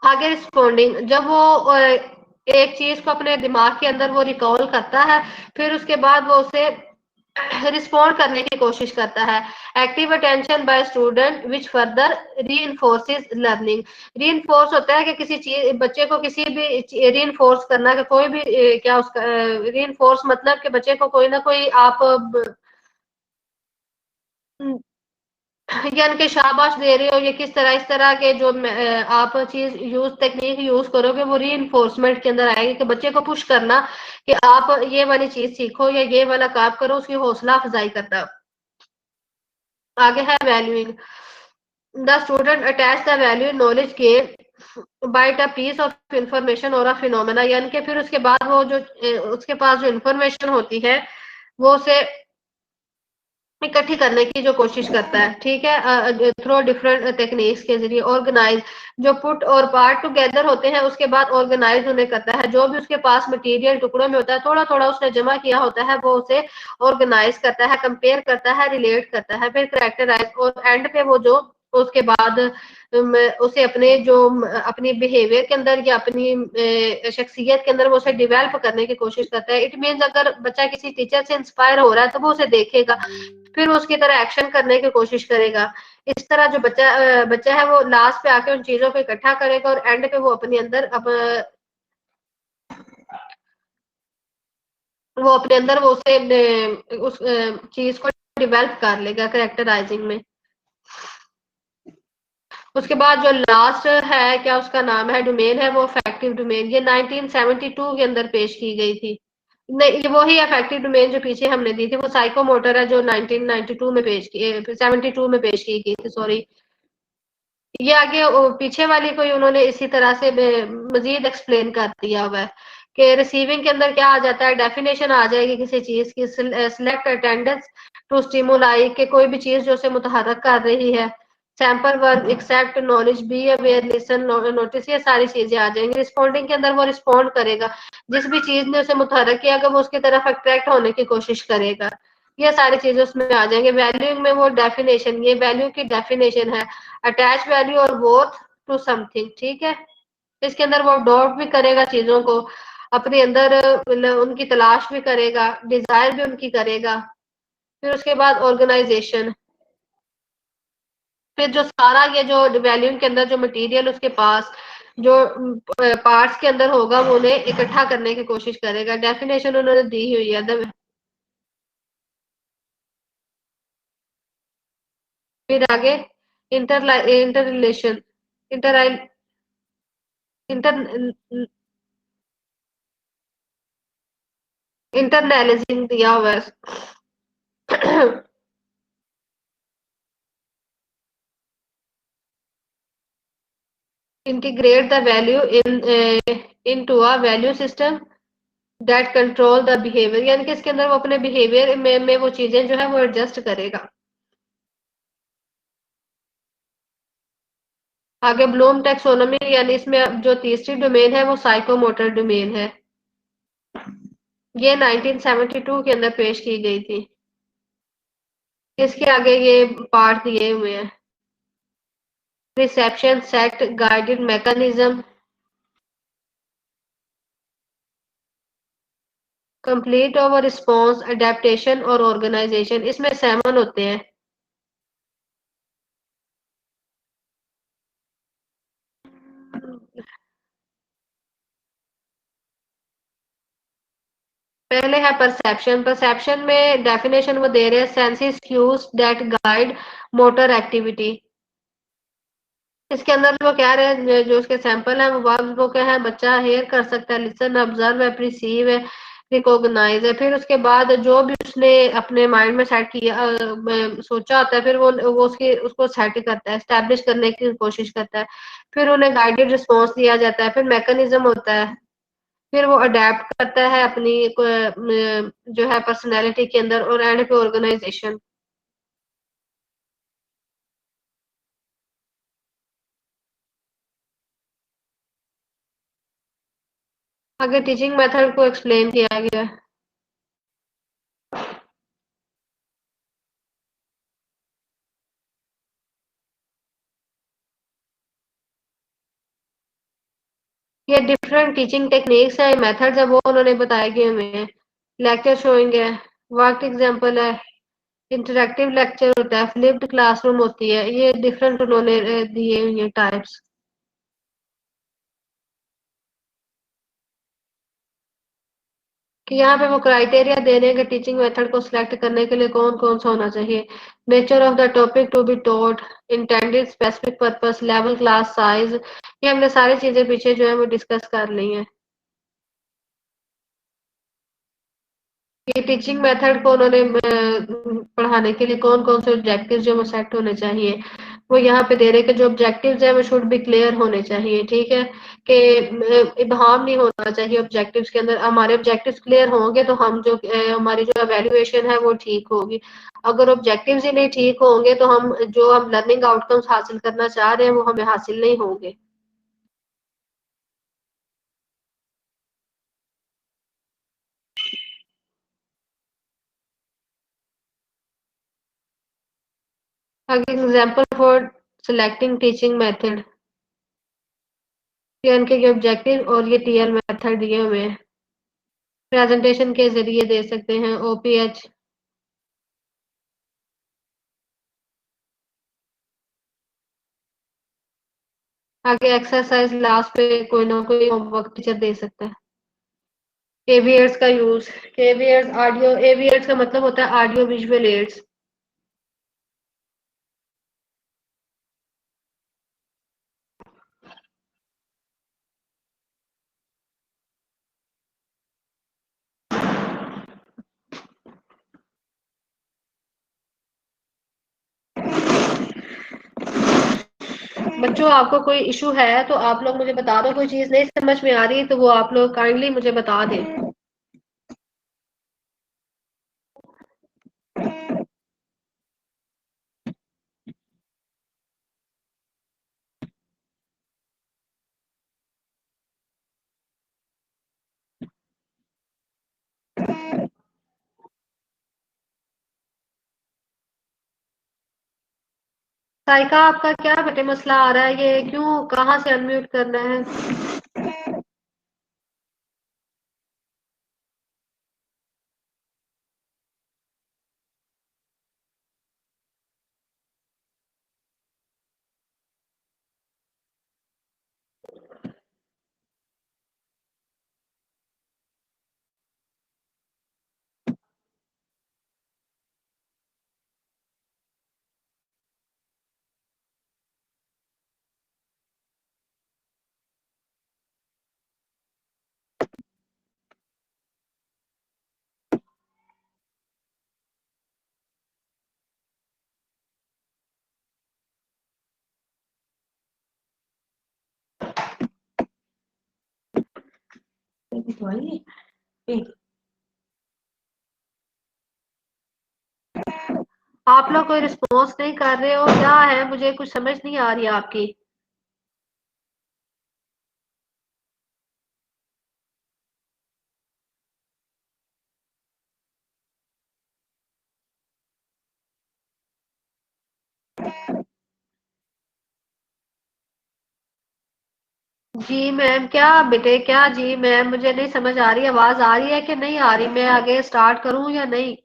आगे रिस्पॉन्डिंग, जब वो एक चीज को अपने दिमाग के अंदर वो रिकॉल करता है, फिर उसके बाद वो उसे रिस्पॉन्ड करने की कोशिश करता है। Active attention by student which further reinforces learning. Reinforce होता है कि किसी चीज, बच्चे को किसी भी रीइंफोर्स करना, कि कोई भी क्या उसका रीइंफोर्स मतलब कि बच्चे को कोई ना कोई आप यानी कि शाबाश दे रहे हो, ये किस तरह, इस तरह के जो आप चीज यूज टेक्निक यूज करोगे वो रीइंफोर्समेंट के अंदर आएगी, कि बच्चे को पुश करना कि आप ये वाली चीज सीखो या ये वाला काम करो, उसकी हौसला अफजाई करना। आगे है valuing, the student attach the value knowledge gain by the piece of information और अ फिनोमेना, यानी कि फिर उसके बाद वो जो उसके पास जो इंफॉर्मेशन होती है वो उसे इकट्ठी करने की जो कोशिश करता है, ठीक है, थ्रू डिफरेंट टेक्निक्स के जरिए। ऑर्गेनाइज, जो पुट और पार्ट टुगेदर होते हैं उसके बाद ऑर्गेनाइज उन्हें करता है, जो भी उसके पास मटेरियल टुकड़ों में होता है, थोड़ा थोड़ा उसने जमा किया होता है, वो उसे ऑर्गेनाइज करता है, कंपेयर करता है, रिलेट करता है, फिर करेक्टराइज, और एंड पे वो जो उसके बाद उसे अपने जो अपनी बिहेवियर के अंदर या अपनी शख्सियत के अंदर वो उसे डेवलप करने की कोशिश करता है। इट मीन्स अगर बच्चा किसी टीचर से इंस्पायर हो रहा है तो वो उसे देखेगा, फिर वो उसकी तरह एक्शन करने की कोशिश करेगा। इस तरह जो बच्चा है वो लास्ट पे आके उन चीजों को इकट्ठा करेगा और एंड पे वो अपने अंदर वो अपने अंदर वो उसे उस चीज को डिवेल्प कर लेगा करेक्टराइजिंग में। उसके बाद जो लास्ट है, क्या उसका नाम है, डोमेन है, वो अफेक्टिव डोमेन, ये 1972 के अंदर पेश की गई थी। नहीं, ये वही अफेक्टिव डोमेन जो पीछे हमने दी थी, वो साइकोमोटर है जो 1992 में पेश की 72 में पेश की गई थी, सॉरी। ये आगे पीछे वाली कोई उन्होंने इसी तरह से मजीद एक्सप्लेन कर दिया हुआ है कि रिसीविंग के अंदर क्या आ जाता है, डेफिनेशन आ जाएगी किसी चीज की, सिलेक्ट अटेंडेंस टू स्टिमुलाई, के कोई भी चीज जो उसे मुतहरक कर रही है, sample work, accept, knowledge, be aware, listen, notice, ये सारी चीजें आ जाएंगी। रिस्पॉन्डिंग के अंदर वो रिस्पॉन्ड करेगा, जिस भी चीज ने उसे मुतहरक किया अगर वो उसकी तरफ अट्रैक्ट होने की कोशिश करेगा, ये सारी चीजें उसमें आ जाएंगे। वैल्यूइंग में वो डेफिनेशन, ये वैल्यू की डेफिनेशन है, अटैच वैल्यू और वर्थ टू समथिंग, ठीक है। इसके अंदर वो डॉट भी करेगा चीजों को, अपने अंदर उनकी तलाश भी करेगा, डिजायर भी उनकी करेगा। फिर उसके बाद ऑर्गेनाइजेशन, फिर जो सारा ये जो वैल्यूइंग के अंदर जो मटेरियल उसके पास जो पार्ट्स के अंदर होगा वो उन्हें इकट्ठा करने की कोशिश करेगा। डेफिनेशन उन्होंने दी हुई है। फिर आगे inter inter relation, inter inter internalising दिया हुआ है। integrate the value into a value system that control the behavior, यानी कि इसके अंदर वो अपने बिहेवियर में वो चीजें जो है वो एडजस्ट करेगा। आगे ब्लूम टेक्सोनोमी, यानी इसमें जो तीसरी डोमेन है वो साइकोमोटर डोमेन है। ये 1972 के अंदर पेश की गई थी। इसके आगे ये पार्ट दिए हुए हैं, reception, set, guided mechanism, complete over response, adaptation और ऑर्गेनाइजेशन, इसमें 7 होते हैं। पहले है परसेप्शन। परसेप्शन में डेफिनेशन वो दे रहे हैं, senses cues that guide motor activity. इसके अंदर वो कह रहे हैं, जो उसके सैंपल है वो वर्ब्स वो क्या है, बच्चा हेयर कर सकता है, लिसन, ऑब्जर्व है, प्रिसीव है, रिकॉग्नाइज है। फिर उसके बाद जो भी उसने अपने माइंड में सेट किया, सोचा होता है, फिर वो उसकी उसको सेट करता है, स्टैब्लिश करने की कोशिश करता है। फिर उन्हें गाइडेड रिस्पॉन्स दिया जाता है, फिर मैकेनिज्म होता है, फिर वो अडेप्ट करता है अपनी जो है पर्सनैलिटी के अंदर, और एंड पे ऑर्गेनाइजेशन। आगे टीचिंग मेथड को एक्सप्लेन किया गया है। ये डिफरेंट टीचिंग टेक्निक्स है, मेथड्स है, वो उन्होंने बताए गए हुए हैं। लेक्चर शोइंग है, वर्क एग्जांपल है, इंटरैक्टिव लेक्चर होता है, फ्लिप्ड क्लासरूम होती है। ये डिफरेंट उन्होंने दिए हुए हैं टाइप्स। कि यहाँ पे वो क्राइटेरिया दे रहे हैं कि टीचिंग मेथड को सिलेक्ट करने के लिए कौन कौन सा होना चाहिए। Nature of the topic to be taught, intended specific purpose, level, class size. ये हमने सारी चीजें पीछे जो है वो डिस्कस कर ली हैं। ये टीचिंग मेथड को उन्होंने पढ़ाने के लिए कौन कौन से ऑब्जेक्टिव जो वो सेट होने चाहिए, वो यहाँ पे दे रहे कि जो ऑब्जेक्टिव्स है वो शुड बी क्लियर होने चाहिए। ठीक है, कि इबहम नहीं होना चाहिए ऑब्जेक्टिव्स के अंदर। हमारे ऑब्जेक्टिव्स क्लियर होंगे तो हम जो हमारी जो एवेल्युएशन है वो ठीक होगी। अगर ऑब्जेक्टिव्स ही नहीं ठीक होंगे तो हम लर्निंग आउटकम्स हासिल करना चाह रहे हैं वो हमें हासिल नहीं होंगे। आगे example for selecting teaching method, ये उनके ऑब्जेक्टिव और ये टीएल मेथड दिए हुए हैं। प्रेजेंटेशन के जरिए दे सकते हैं, ओपीएच। आगे एक्सरसाइज लास्ट पे कोई ना कोई होमवर्क टीचर दे सकता है। एवीएट्स का यूज, एवीएट्स ऑडियो, एवीएट्स का मतलब होता है ऑडियो विजुअल एड्स। बच्चों आपको कोई इशू है तो आप लोग मुझे बता दो, कोई चीज नहीं समझ में आ रही तो वो आप लोग काइंडली मुझे बता दें। साइका आपका क्या बेटे मसला आ रहा है, ये क्यों, कहाँ से अनम्यूट करना है? आप लोग कोई रिस्पॉन्स नहीं कर रहे हो, क्या है, मुझे कुछ समझ नहीं आ रही है आपकी। जी मैम, क्या बेटे, क्या जी मैम, मुझे नहीं समझ आ रही, आवाज आ रही है कि नहीं आ रही, मैं आगे स्टार्ट करूं या नहीं?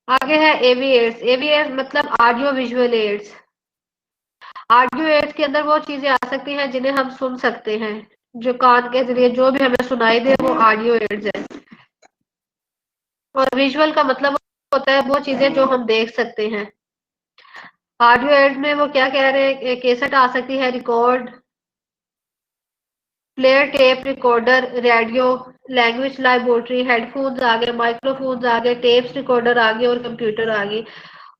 आगे है एवी एड्स। एवी एड्स मतलब audio visual aids. Audio aids के अंदर वो चीजें आ सकती हैं जिन्हें हम सुन सकते हैं, जो कान के जरिए जो भी हमें सुनाई दे वो ऑडियो एड्स है। और विजुअल का मतलब होता है वो चीजें जो हम देख सकते हैं। ऑडियो एड में वो क्या कह रहे हैं, कैसेट आ सकती है, record player, tape recorder, radio, language laboratory, headphones आ गए, माइक्रोफोन्स आ गए, टेप्स रिकॉर्डर आ गए और कंप्यूटर आ गई।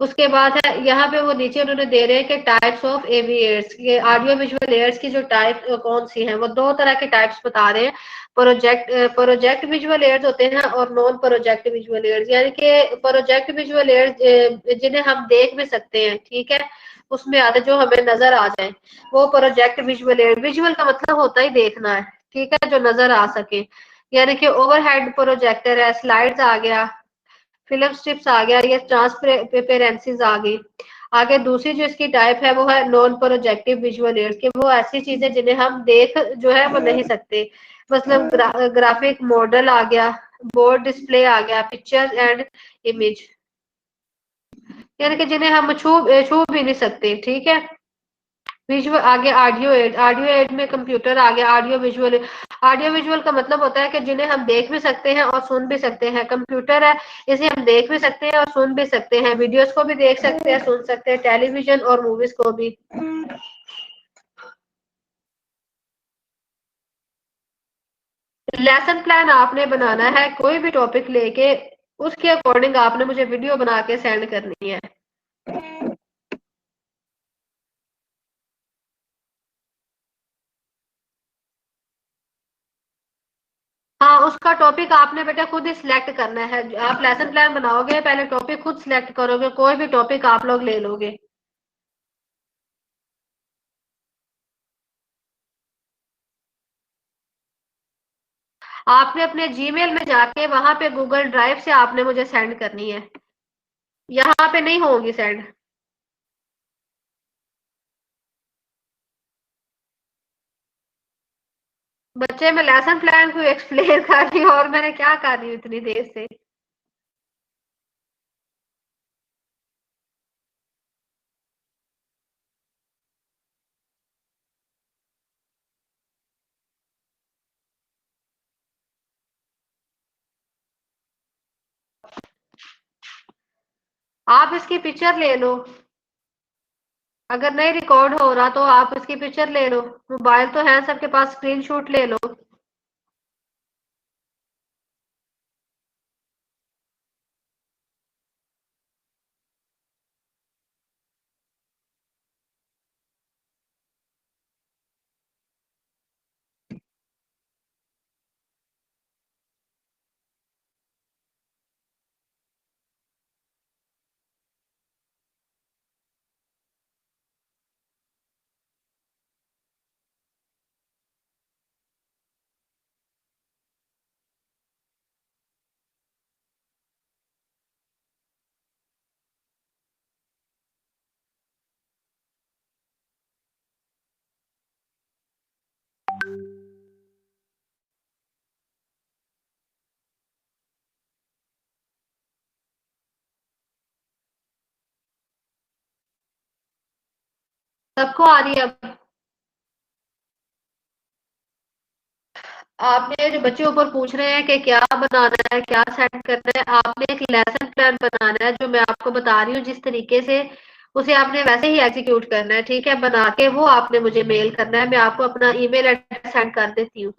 उसके बाद है यहाँ पे वो नीचे उन्होंने दे रहे हैं कि टाइप्स ऑफ एवी एयर्स, ये ऑडियो विजुअल एयर्स की जो टाइप कौन सी हैं, वो दो तरह के टाइप्स बता रहे हैं। प्रोजेक्ट विजुअल एयर्स होते हैं और नॉन प्रोजेक्ट विजुअल एयर्स, यानी कि प्रोजेक्ट विजुअल एयर्स जिन्हें हम देख भी सकते हैं, ठीक है, उसमें आते जो हमें नजर आ जाए, वो प्रोजेक्ट विजुअल एड। विजुअल का मतलब होता ही देखना है, ठीक है, जो नजर आ सके। यानी कि ओवरहेड प्रोजेक्टर है, स्लाइड्स आ गया, फिल्म स्ट्रिप्स आ गया, ये ट्रांसपेरेंसीज आ गई। आगे दूसरी जो इसकी टाइप है वो है नॉन प्रोजेक्टिव विजुअल एड्स, कि वो ऐसी चीजें जिन्हें हम देख जो है वो नहीं सकते। मतलब ग्राफिक मॉडल आ गया, बोर्ड डिस्प्ले आ गया, पिक्चर एंड इमेज, यानी कि जिन्हें हम छू छू भी नहीं सकते, ठीक है। विजुअल आगे ऑडियो एड। ऑडियो एड में कंप्यूटर आ गया, ऑडियो विजुअल। ऑडियो विजुअल का मतलब होता है कि जिन्हें हम देख भी सकते हैं और सुन भी सकते हैं। कंप्यूटर है, इसे हम देख भी सकते हैं और सुन भी सकते हैं, वीडियोस को भी देख सकते हैं, सुन सकते हैं, टेलीविजन और मूवीज को भी। लेसन प्लान आपने बनाना है, कोई भी टॉपिक लेके उसके अकॉर्डिंग आपने मुझे वीडियो बना के सेंड करनी है। हाँ, उसका टॉपिक आपने बेटा खुद ही सिलेक्ट करना है। आप लेसन प्लान बनाओगे, पहले टॉपिक खुद सिलेक्ट करोगे, कोई भी टॉपिक आप लोग ले लोगे। आपने अपने जीमेल में जाके वहां पे गूगल ड्राइव से आपने मुझे सेंड करनी है, यहाँ पे नहीं होगी सेंड। बच्चे, मैं लेसन प्लान को एक्सप्लेन कर रही हूँ और मैंने क्या कर रही हूँ इतनी देर से। आप इसकी पिक्चर ले लो, अगर नहीं रिकॉर्ड हो रहा तो आप इसकी पिक्चर ले लो, मोबाइल तो है सबके पास, स्क्रीनशॉट ले लो। सबको आ रही है अब? आपने जो बच्चे ऊपर पूछ रहे हैं कि क्या बनाना है, क्या सेट करना है, आपने एक लेसन प्लान बनाना है, जो मैं आपको बता रही हूँ जिस तरीके से, उसे आपने वैसे ही एग्जीक्यूट करना है, ठीक है। बना के वो आपने मुझे मेल करना है, मैं आपको अपना ईमेल एड्रेस सेंड कर देती हूँ।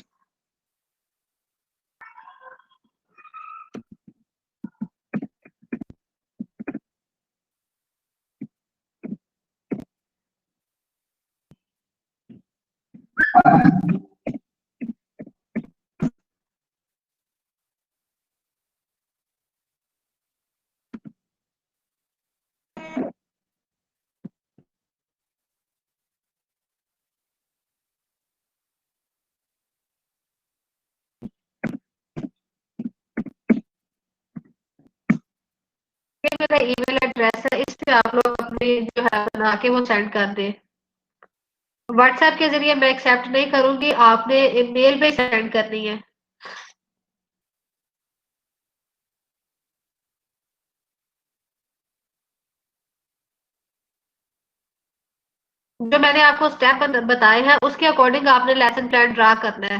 ये मेरा ईमेल एड्रेस है, इस पे आप लोग अपने जो है बना के वो सेंड कर दें। व्हाट्सएप के जरिए मैं एक्सेप्ट नहीं करूंगी, आपने मेल पे सेंड करनी है। जो मैंने आपको स्टेप बताए हैं उसके अकॉर्डिंग आपने लेसन प्लान ड्रा करना है।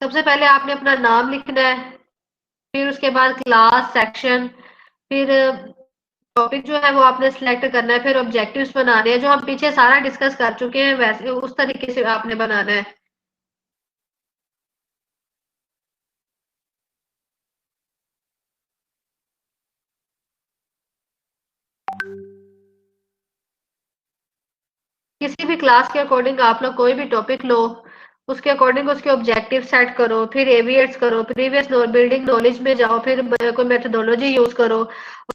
सबसे पहले आपने अपना नाम लिखना है, फिर उसके बाद क्लास, सेक्शन, फिर टॉपिक जो है वो आपने सिलेक्ट करना है, फिर ऑब्जेक्टिव्स बनाने हैं जो हम पीछे सारा डिस्कस कर चुके हैं, वैसे उस तरीके से आपने बनाना है। किसी भी क्लास के अकॉर्डिंग आप लोग कोई भी टॉपिक लो, उसके अकॉर्डिंग उसके ऑब्जेक्टिव सेट करो, फिर एविएट्स करो, प्रीवियस बिल्डिंग नॉलेज में जाओ, फिर कोई मेथोडोलॉजी यूज करो,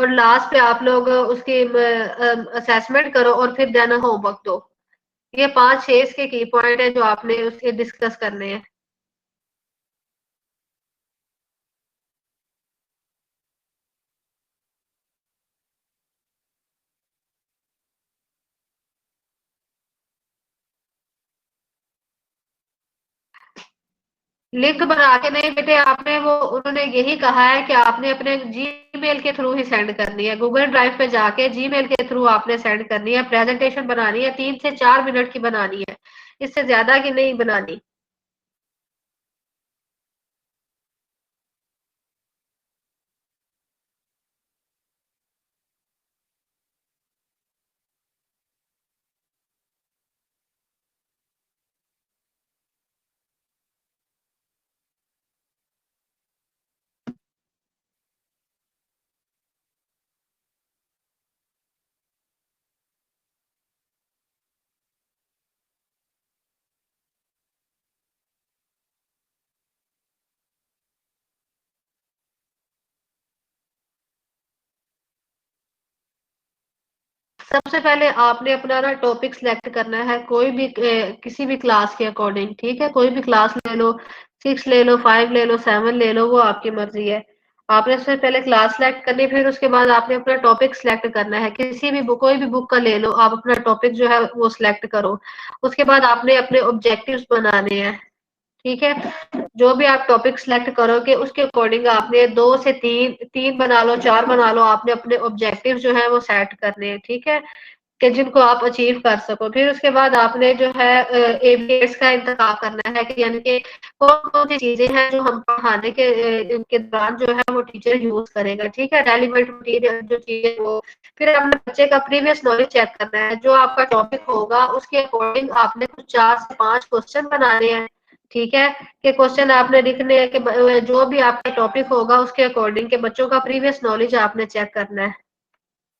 और लास्ट पे आप लोग उसकी असेसमेंट करो, और फिर देन होमवर्क दो। ये 5-6 इसके की पॉइंट है जो आपने उसके डिस्कस करने हैं। लिंक बना के नहीं बेटे, आपने वो उन्होंने यही कहा है कि आपने अपने जीमेल के थ्रू ही सेंड करनी है, गूगल ड्राइव पे जाके जीमेल के थ्रू आपने सेंड करनी है। प्रेजेंटेशन बनानी है, 3 से 4 मिनट की बनानी है, इससे ज्यादा की नहीं बनानी। सबसे पहले आपने अपना ना टॉपिक सिलेक्ट करना है, कोई भी किसी भी क्लास के अकॉर्डिंग, ठीक है? कोई भी क्लास ले लो, 6 ले लो, 5 ले लो, 7 ले लो, वो आपकी मर्जी है। आपने सबसे पहले क्लास सिलेक्ट करनी, फिर उसके बाद आपने अपना टॉपिक सिलेक्ट करना है, किसी भी बुक, कोई भी बुक का ले लो, आप अपना टॉपिक जो है वो सिलेक्ट करो। उसके बाद आपने अपने ऑब्जेक्टिव्स बनाने हैं, ठीक है? जो भी आप टॉपिक सिलेक्ट करोगे उसके अकॉर्डिंग आपने 2 से 3, 3 बना लो, 4 बना लो, आपने अपने ऑब्जेक्टिव जो है वो सेट करने हैं, ठीक है? कि जिनको आप अचीव कर सको। फिर उसके बाद आपने जो है एविएट्स का इंतज़ाम करना है, कि यानी कि कौन-कौन सी चीज़ें हैं जो हम पढ़ाने के दौरान जो है वो टीचर यूज़ करेगा, ठीक है? रेलेवेंट मटीरियल जो चीज़ें वो। फिर आपने बच्चे का प्रीवियस नॉलेज चेक करना है, जो आपका टॉपिक होगा उसके अकॉर्डिंग आपने कुछ 4 से 5 क्वेश्चन बनाने हैं, ठीक है? कि क्वेश्चन आपने लिखने हैं कि जो भी आपका टॉपिक होगा उसके अकॉर्डिंग के बच्चों का प्रीवियस नॉलेज आपने चेक करना है।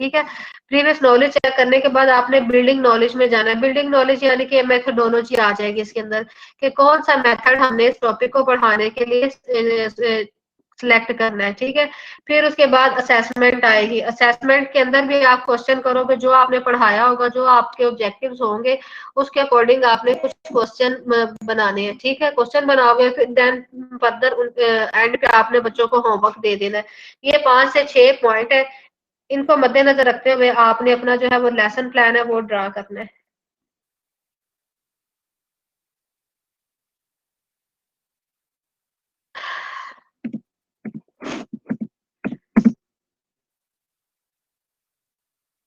ठीक है? प्रीवियस नॉलेज चेक करने के बाद आपने बिल्डिंग नॉलेज में जाना है। बिल्डिंग नॉलेज यानी कि मेथोडोलॉजी आ जाएगी इसके अंदर, कि कौन-सा मेथड हमने इस टॉपिक को पढ़ाने के लिए सिलेक्ट करना है, ठीक है? फिर उसके बाद असेसमेंट आएगी। असेसमेंट के अंदर भी आप क्वेश्चन करोगे, जो आपने पढ़ाया होगा, जो आपके ऑब्जेक्टिव्स होंगे, उसके अकॉर्डिंग आपने कुछ क्वेश्चन बनाने हैं, ठीक है? क्वेश्चन बनाओगे, फिर देन फर्दर एंड पे आपने बच्चों को होमवर्क दे देना है। ये 5 से 6 पॉइंट है, इनको मद्देनजर रखते हुए आपने अपना जो है वो लेसन प्लान है वो ड्रा करना है।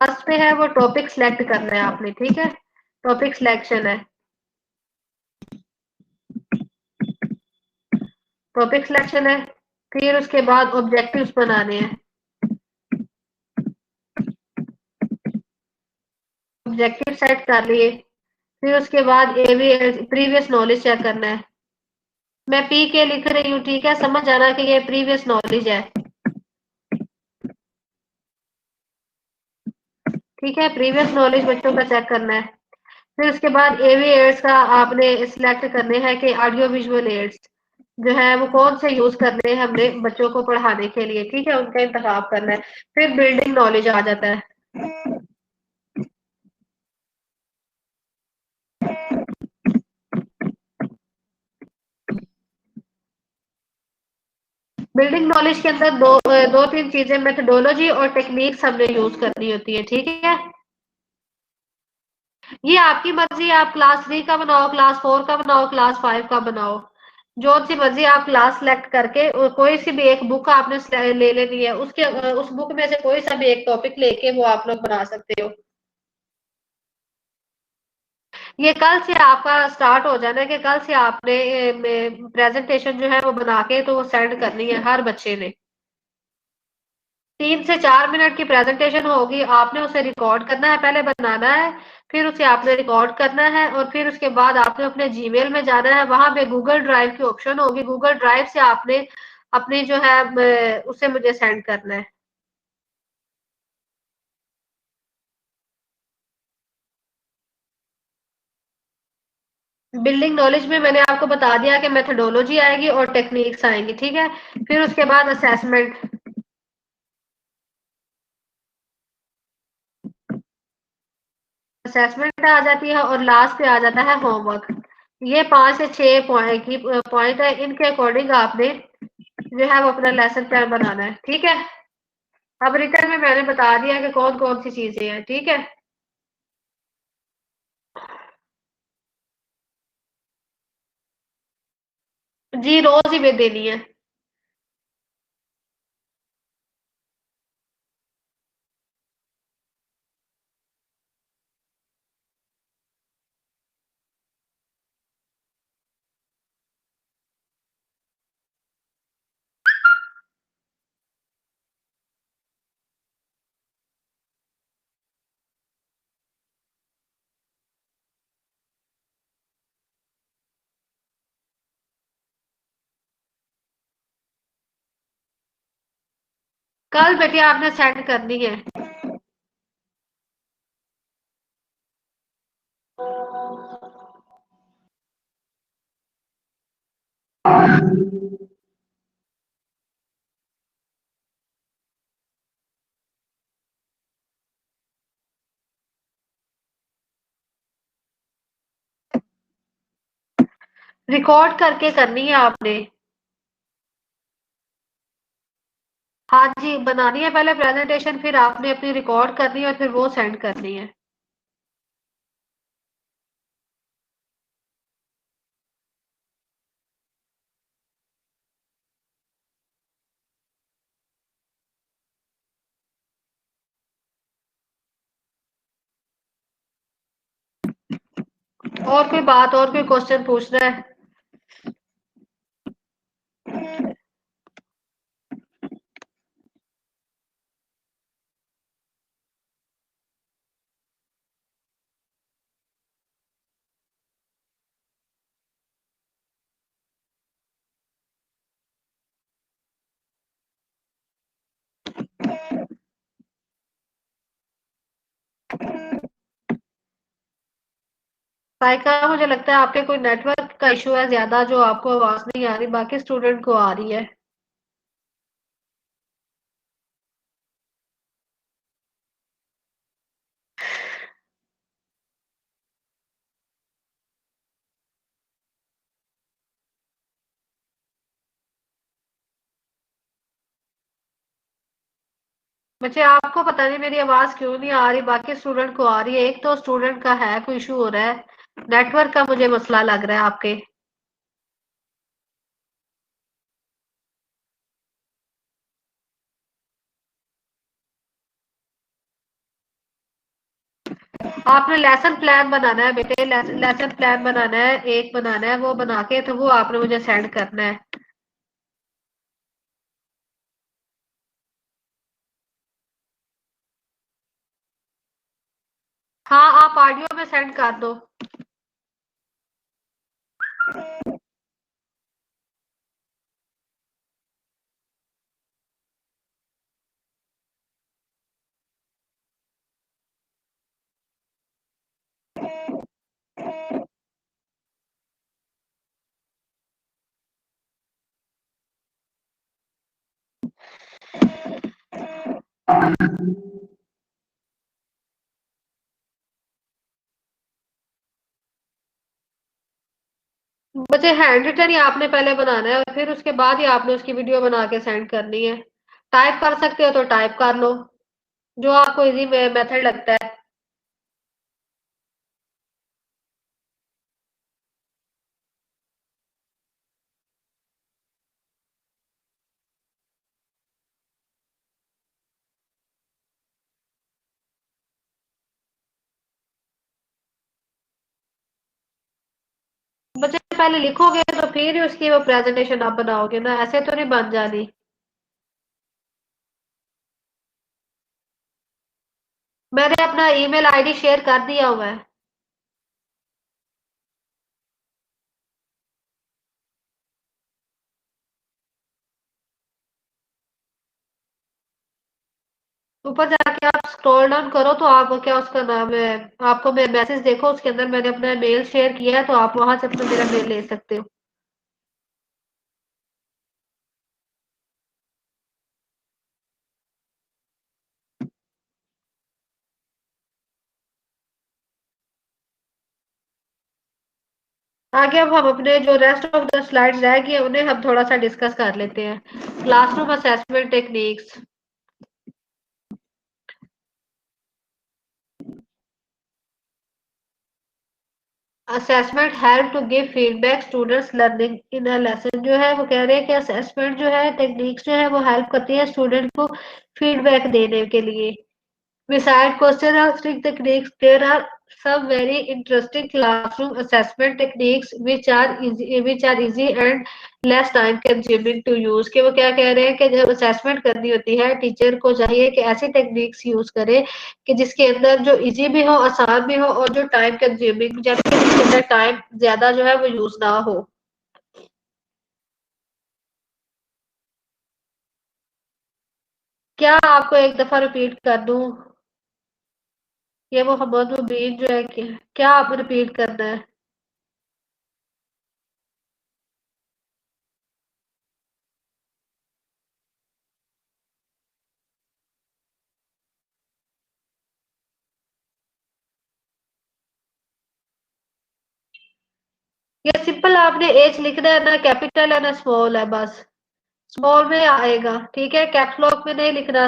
फर्स्ट पे है वो टॉपिक सिलेक्ट करना है आपने, ठीक है? टॉपिक सिलेक्शन है। टॉपिक सिलेक्शन है, फिर उसके बाद ऑब्जेक्टिव्स बनाने हैं। ऑब्जेक्टिव सेट कर लिए, फिर उसके बाद प्रीवियस नॉलेज चेक करना है। मैं पी के लिख रही हूँ, ठीक है? समझ आना कि ये प्रीवियस नॉलेज है, ठीक है? प्रीवियस नॉलेज बच्चों का चेक करना है। फिर उसके बाद एवी एड्स का आपने सिलेक्ट करने हैं कि ऑडियो विजुअल एड्स जो है वो कौन से यूज करने हैं हमने बच्चों को पढ़ाने के लिए, ठीक है? उनका इंतखाब करना है। फिर बिल्डिंग नॉलेज आ जाता है। बिल्डिंग नॉलेज के अंदर दो तीन चीजें, मेथोडोलॉजी और टेक्निक्स हमने यूज करनी होती है, ठीक है? ये आपकी मर्जी है, आप क्लास 3 का बनाओ, क्लास 4 का बनाओ, क्लास 5 का बनाओ, जो सी मर्जी आप क्लास सेलेक्ट करके कोई सी भी एक बुक आपने ले लेनी है, उसके उस बुक में से कोई सा भी एक टॉपिक लेके वो आप लोग बना सकते हो। ये कल से आपका स्टार्ट हो जाना है कि कल से आपने प्रेजेंटेशन जो है वो बना के तो वो सेंड करनी है हर बच्चे ने। 3 से 4 मिनट की प्रेजेंटेशन होगी, आपने उसे रिकॉर्ड करना है, पहले बनाना है, फिर उसे आपने रिकॉर्ड करना है, और फिर उसके बाद आपने अपने जीमेल में जाना है, वहां पे गूगल ड्राइव की ऑप्शन होगी, गूगल ड्राइव से आपने अपनी जो है उसे मुझे सेंड करना है। बिल्डिंग नॉलेज में मैंने आपको बता दिया कि मेथोडोलॉजी आएगी और टेक्निक्स आएंगी, ठीक है। फिर उसके बाद असेसमेंट, असेसमेंट आ जाती है, और लास्ट पे आ जाता है होमवर्क। ये 5 से 6 पॉइंट की पॉइंट है, इनके अकॉर्डिंग आपने जो है वो अपना लेसन प्लान बनाना है, ठीक है। अब रिटर्न में मैंने बता दिया कि कौन कौन सी चीजें हैं, ठीक है। जी रोज ही देनी है। कल बेटे आपने सेंड करनी है। रिकॉर्ड करके करनी है आपने। हाँ जी, बनानी है पहले प्रेजेंटेशन, फिर आपने अपनी रिकॉर्ड करनी है और फिर वो सेंड करनी है। और कोई बात, और कोई क्वेश्चन पूछना है? साइका, मुझे लगता है आपके कोई नेटवर्क का इशू है ज्यादा, जो आपको आवाज नहीं आ रही, बाकी स्टूडेंट को आ रही है। मुझे आपको पता नहीं मेरी आवाज क्यों नहीं आ रही, बाकी स्टूडेंट को आ रही है। एक तो स्टूडेंट का है कोई इशू हो रहा है, नेटवर्क का मुझे मसला लग रहा है आपके। आपने लेसन प्लान बनाना है बेटे, लेसन प्लान बनाना है, एक बनाना है, वो बना के तो वो आपने मुझे सेंड करना है। हाँ, आप ऑडियो में सेंड कर दो। मुझे हैंड रिटन ही आपने पहले बनाना है, और फिर उसके बाद ही आपने उसकी वीडियो बना के सेंड करनी है। टाइप कर सकते हो तो टाइप कर लो, जो आपको इजी मेथड लगता है। पहले लिखोगे तो फिर ही उसकी वो प्रेजेंटेशन आप बनाओगे ना, ऐसे तो नहीं बन जानी। मैंने अपना ईमेल आईडी शेयर कर दिया हुआ है। ऊपर जाके आप स्क्रॉल डाउन करो तो आप क्या उसका नाम है, आपको मैं मैसेज देखो उसके अंदर मैंने अपना मेल शेयर किया है, तो आप वहां से अपना मेरा मेल ले सकते हो। आगे अब हम अपने जो रेस्ट ऑफ द स्लाइड्स रह गए उन्हें हम थोड़ा सा डिस्कस कर लेते हैं। Classroom assessment techniques. Assessment help to give feedback students learning in a lesson. जो है वो कह रहे हैं कि असेसमेंट जो है टेक्निक्स जो है वो हेल्प करती है स्टूडेंट को फीडबैक देने के लिए। Beside question answering techniques, there are some very interesting classroom assessment techniques which are easy and less time consuming to use। कि वो क्या कह रहे हैं कि जब असेसमेंट करनी होती है टीचर को चाहिए कि ऐसी टेक्निक्स यूज करे कि जिसके अंदर जो इजी भी हो, आसान भी हो और जो टाइम कंज्यूमिंग यानी कि जिसके अंदर टाइम ज्यादा जो है वो यूज ना हो। क्या आपको एक दफा रिपीट कर दूं? ये वो मोहम्मद मुबीन जो है कि क्या आप रिपीट करना है? ये सिंपल आपने एज लिखना है, ना कैपिटल है ना स्मॉल है, बस स्मॉल में आएगा, ठीक है, कैप्स लॉक में नहीं लिखना।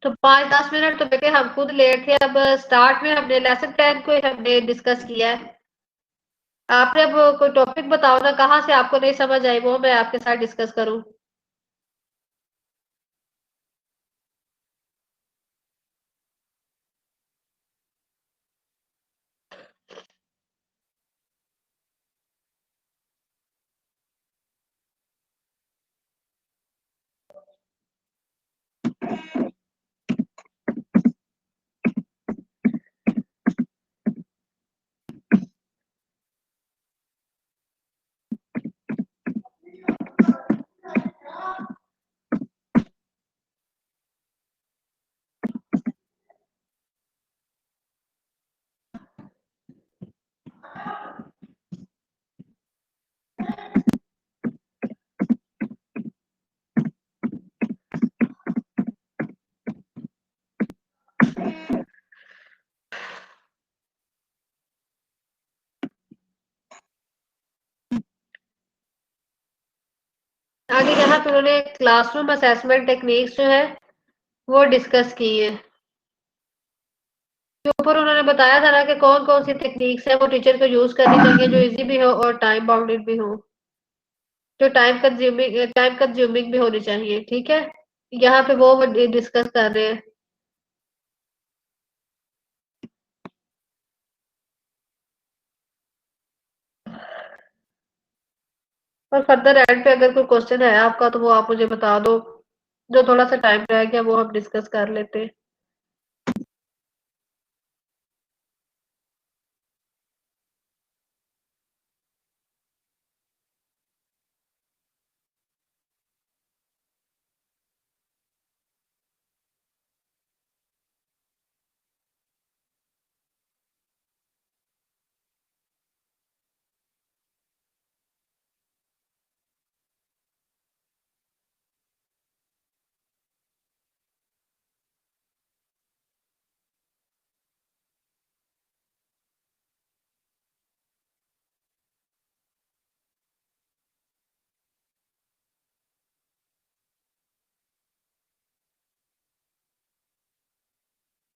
तो 5-10 मिनट तो बेटे हम खुद लेट थे, अब स्टार्ट में हमने लेसन 10 को ही हमने डिस्कस किया है। आपने अब कोई टॉपिक बताओ ना, कहाँ से आपको नहीं समझ आई वो मैं आपके साथ डिस्कस करूं। आगे यहाँ पे उन्होंने क्लासरूम असेसमेंट टेक्निक्स जो है वो डिस्कस की है। के ऊपर उन्होंने बताया था ना कि कौन कौन सी टेक्निक्स है वो टीचर को यूज करनी चाहिए जो इजी भी हो और टाइम बाउंडेड भी हो, जो टाइम कंज्यूमिंग भी होनी चाहिए, ठीक है। यहाँ पे वो डिस्कस कर रहे हैं। और फर्दर एंड पे अगर कोई क्वेश्चन है आपका तो वो आप मुझे बता दो, जो थोड़ा सा टाइम रह गया वो हम डिस्कस कर लेते हैं।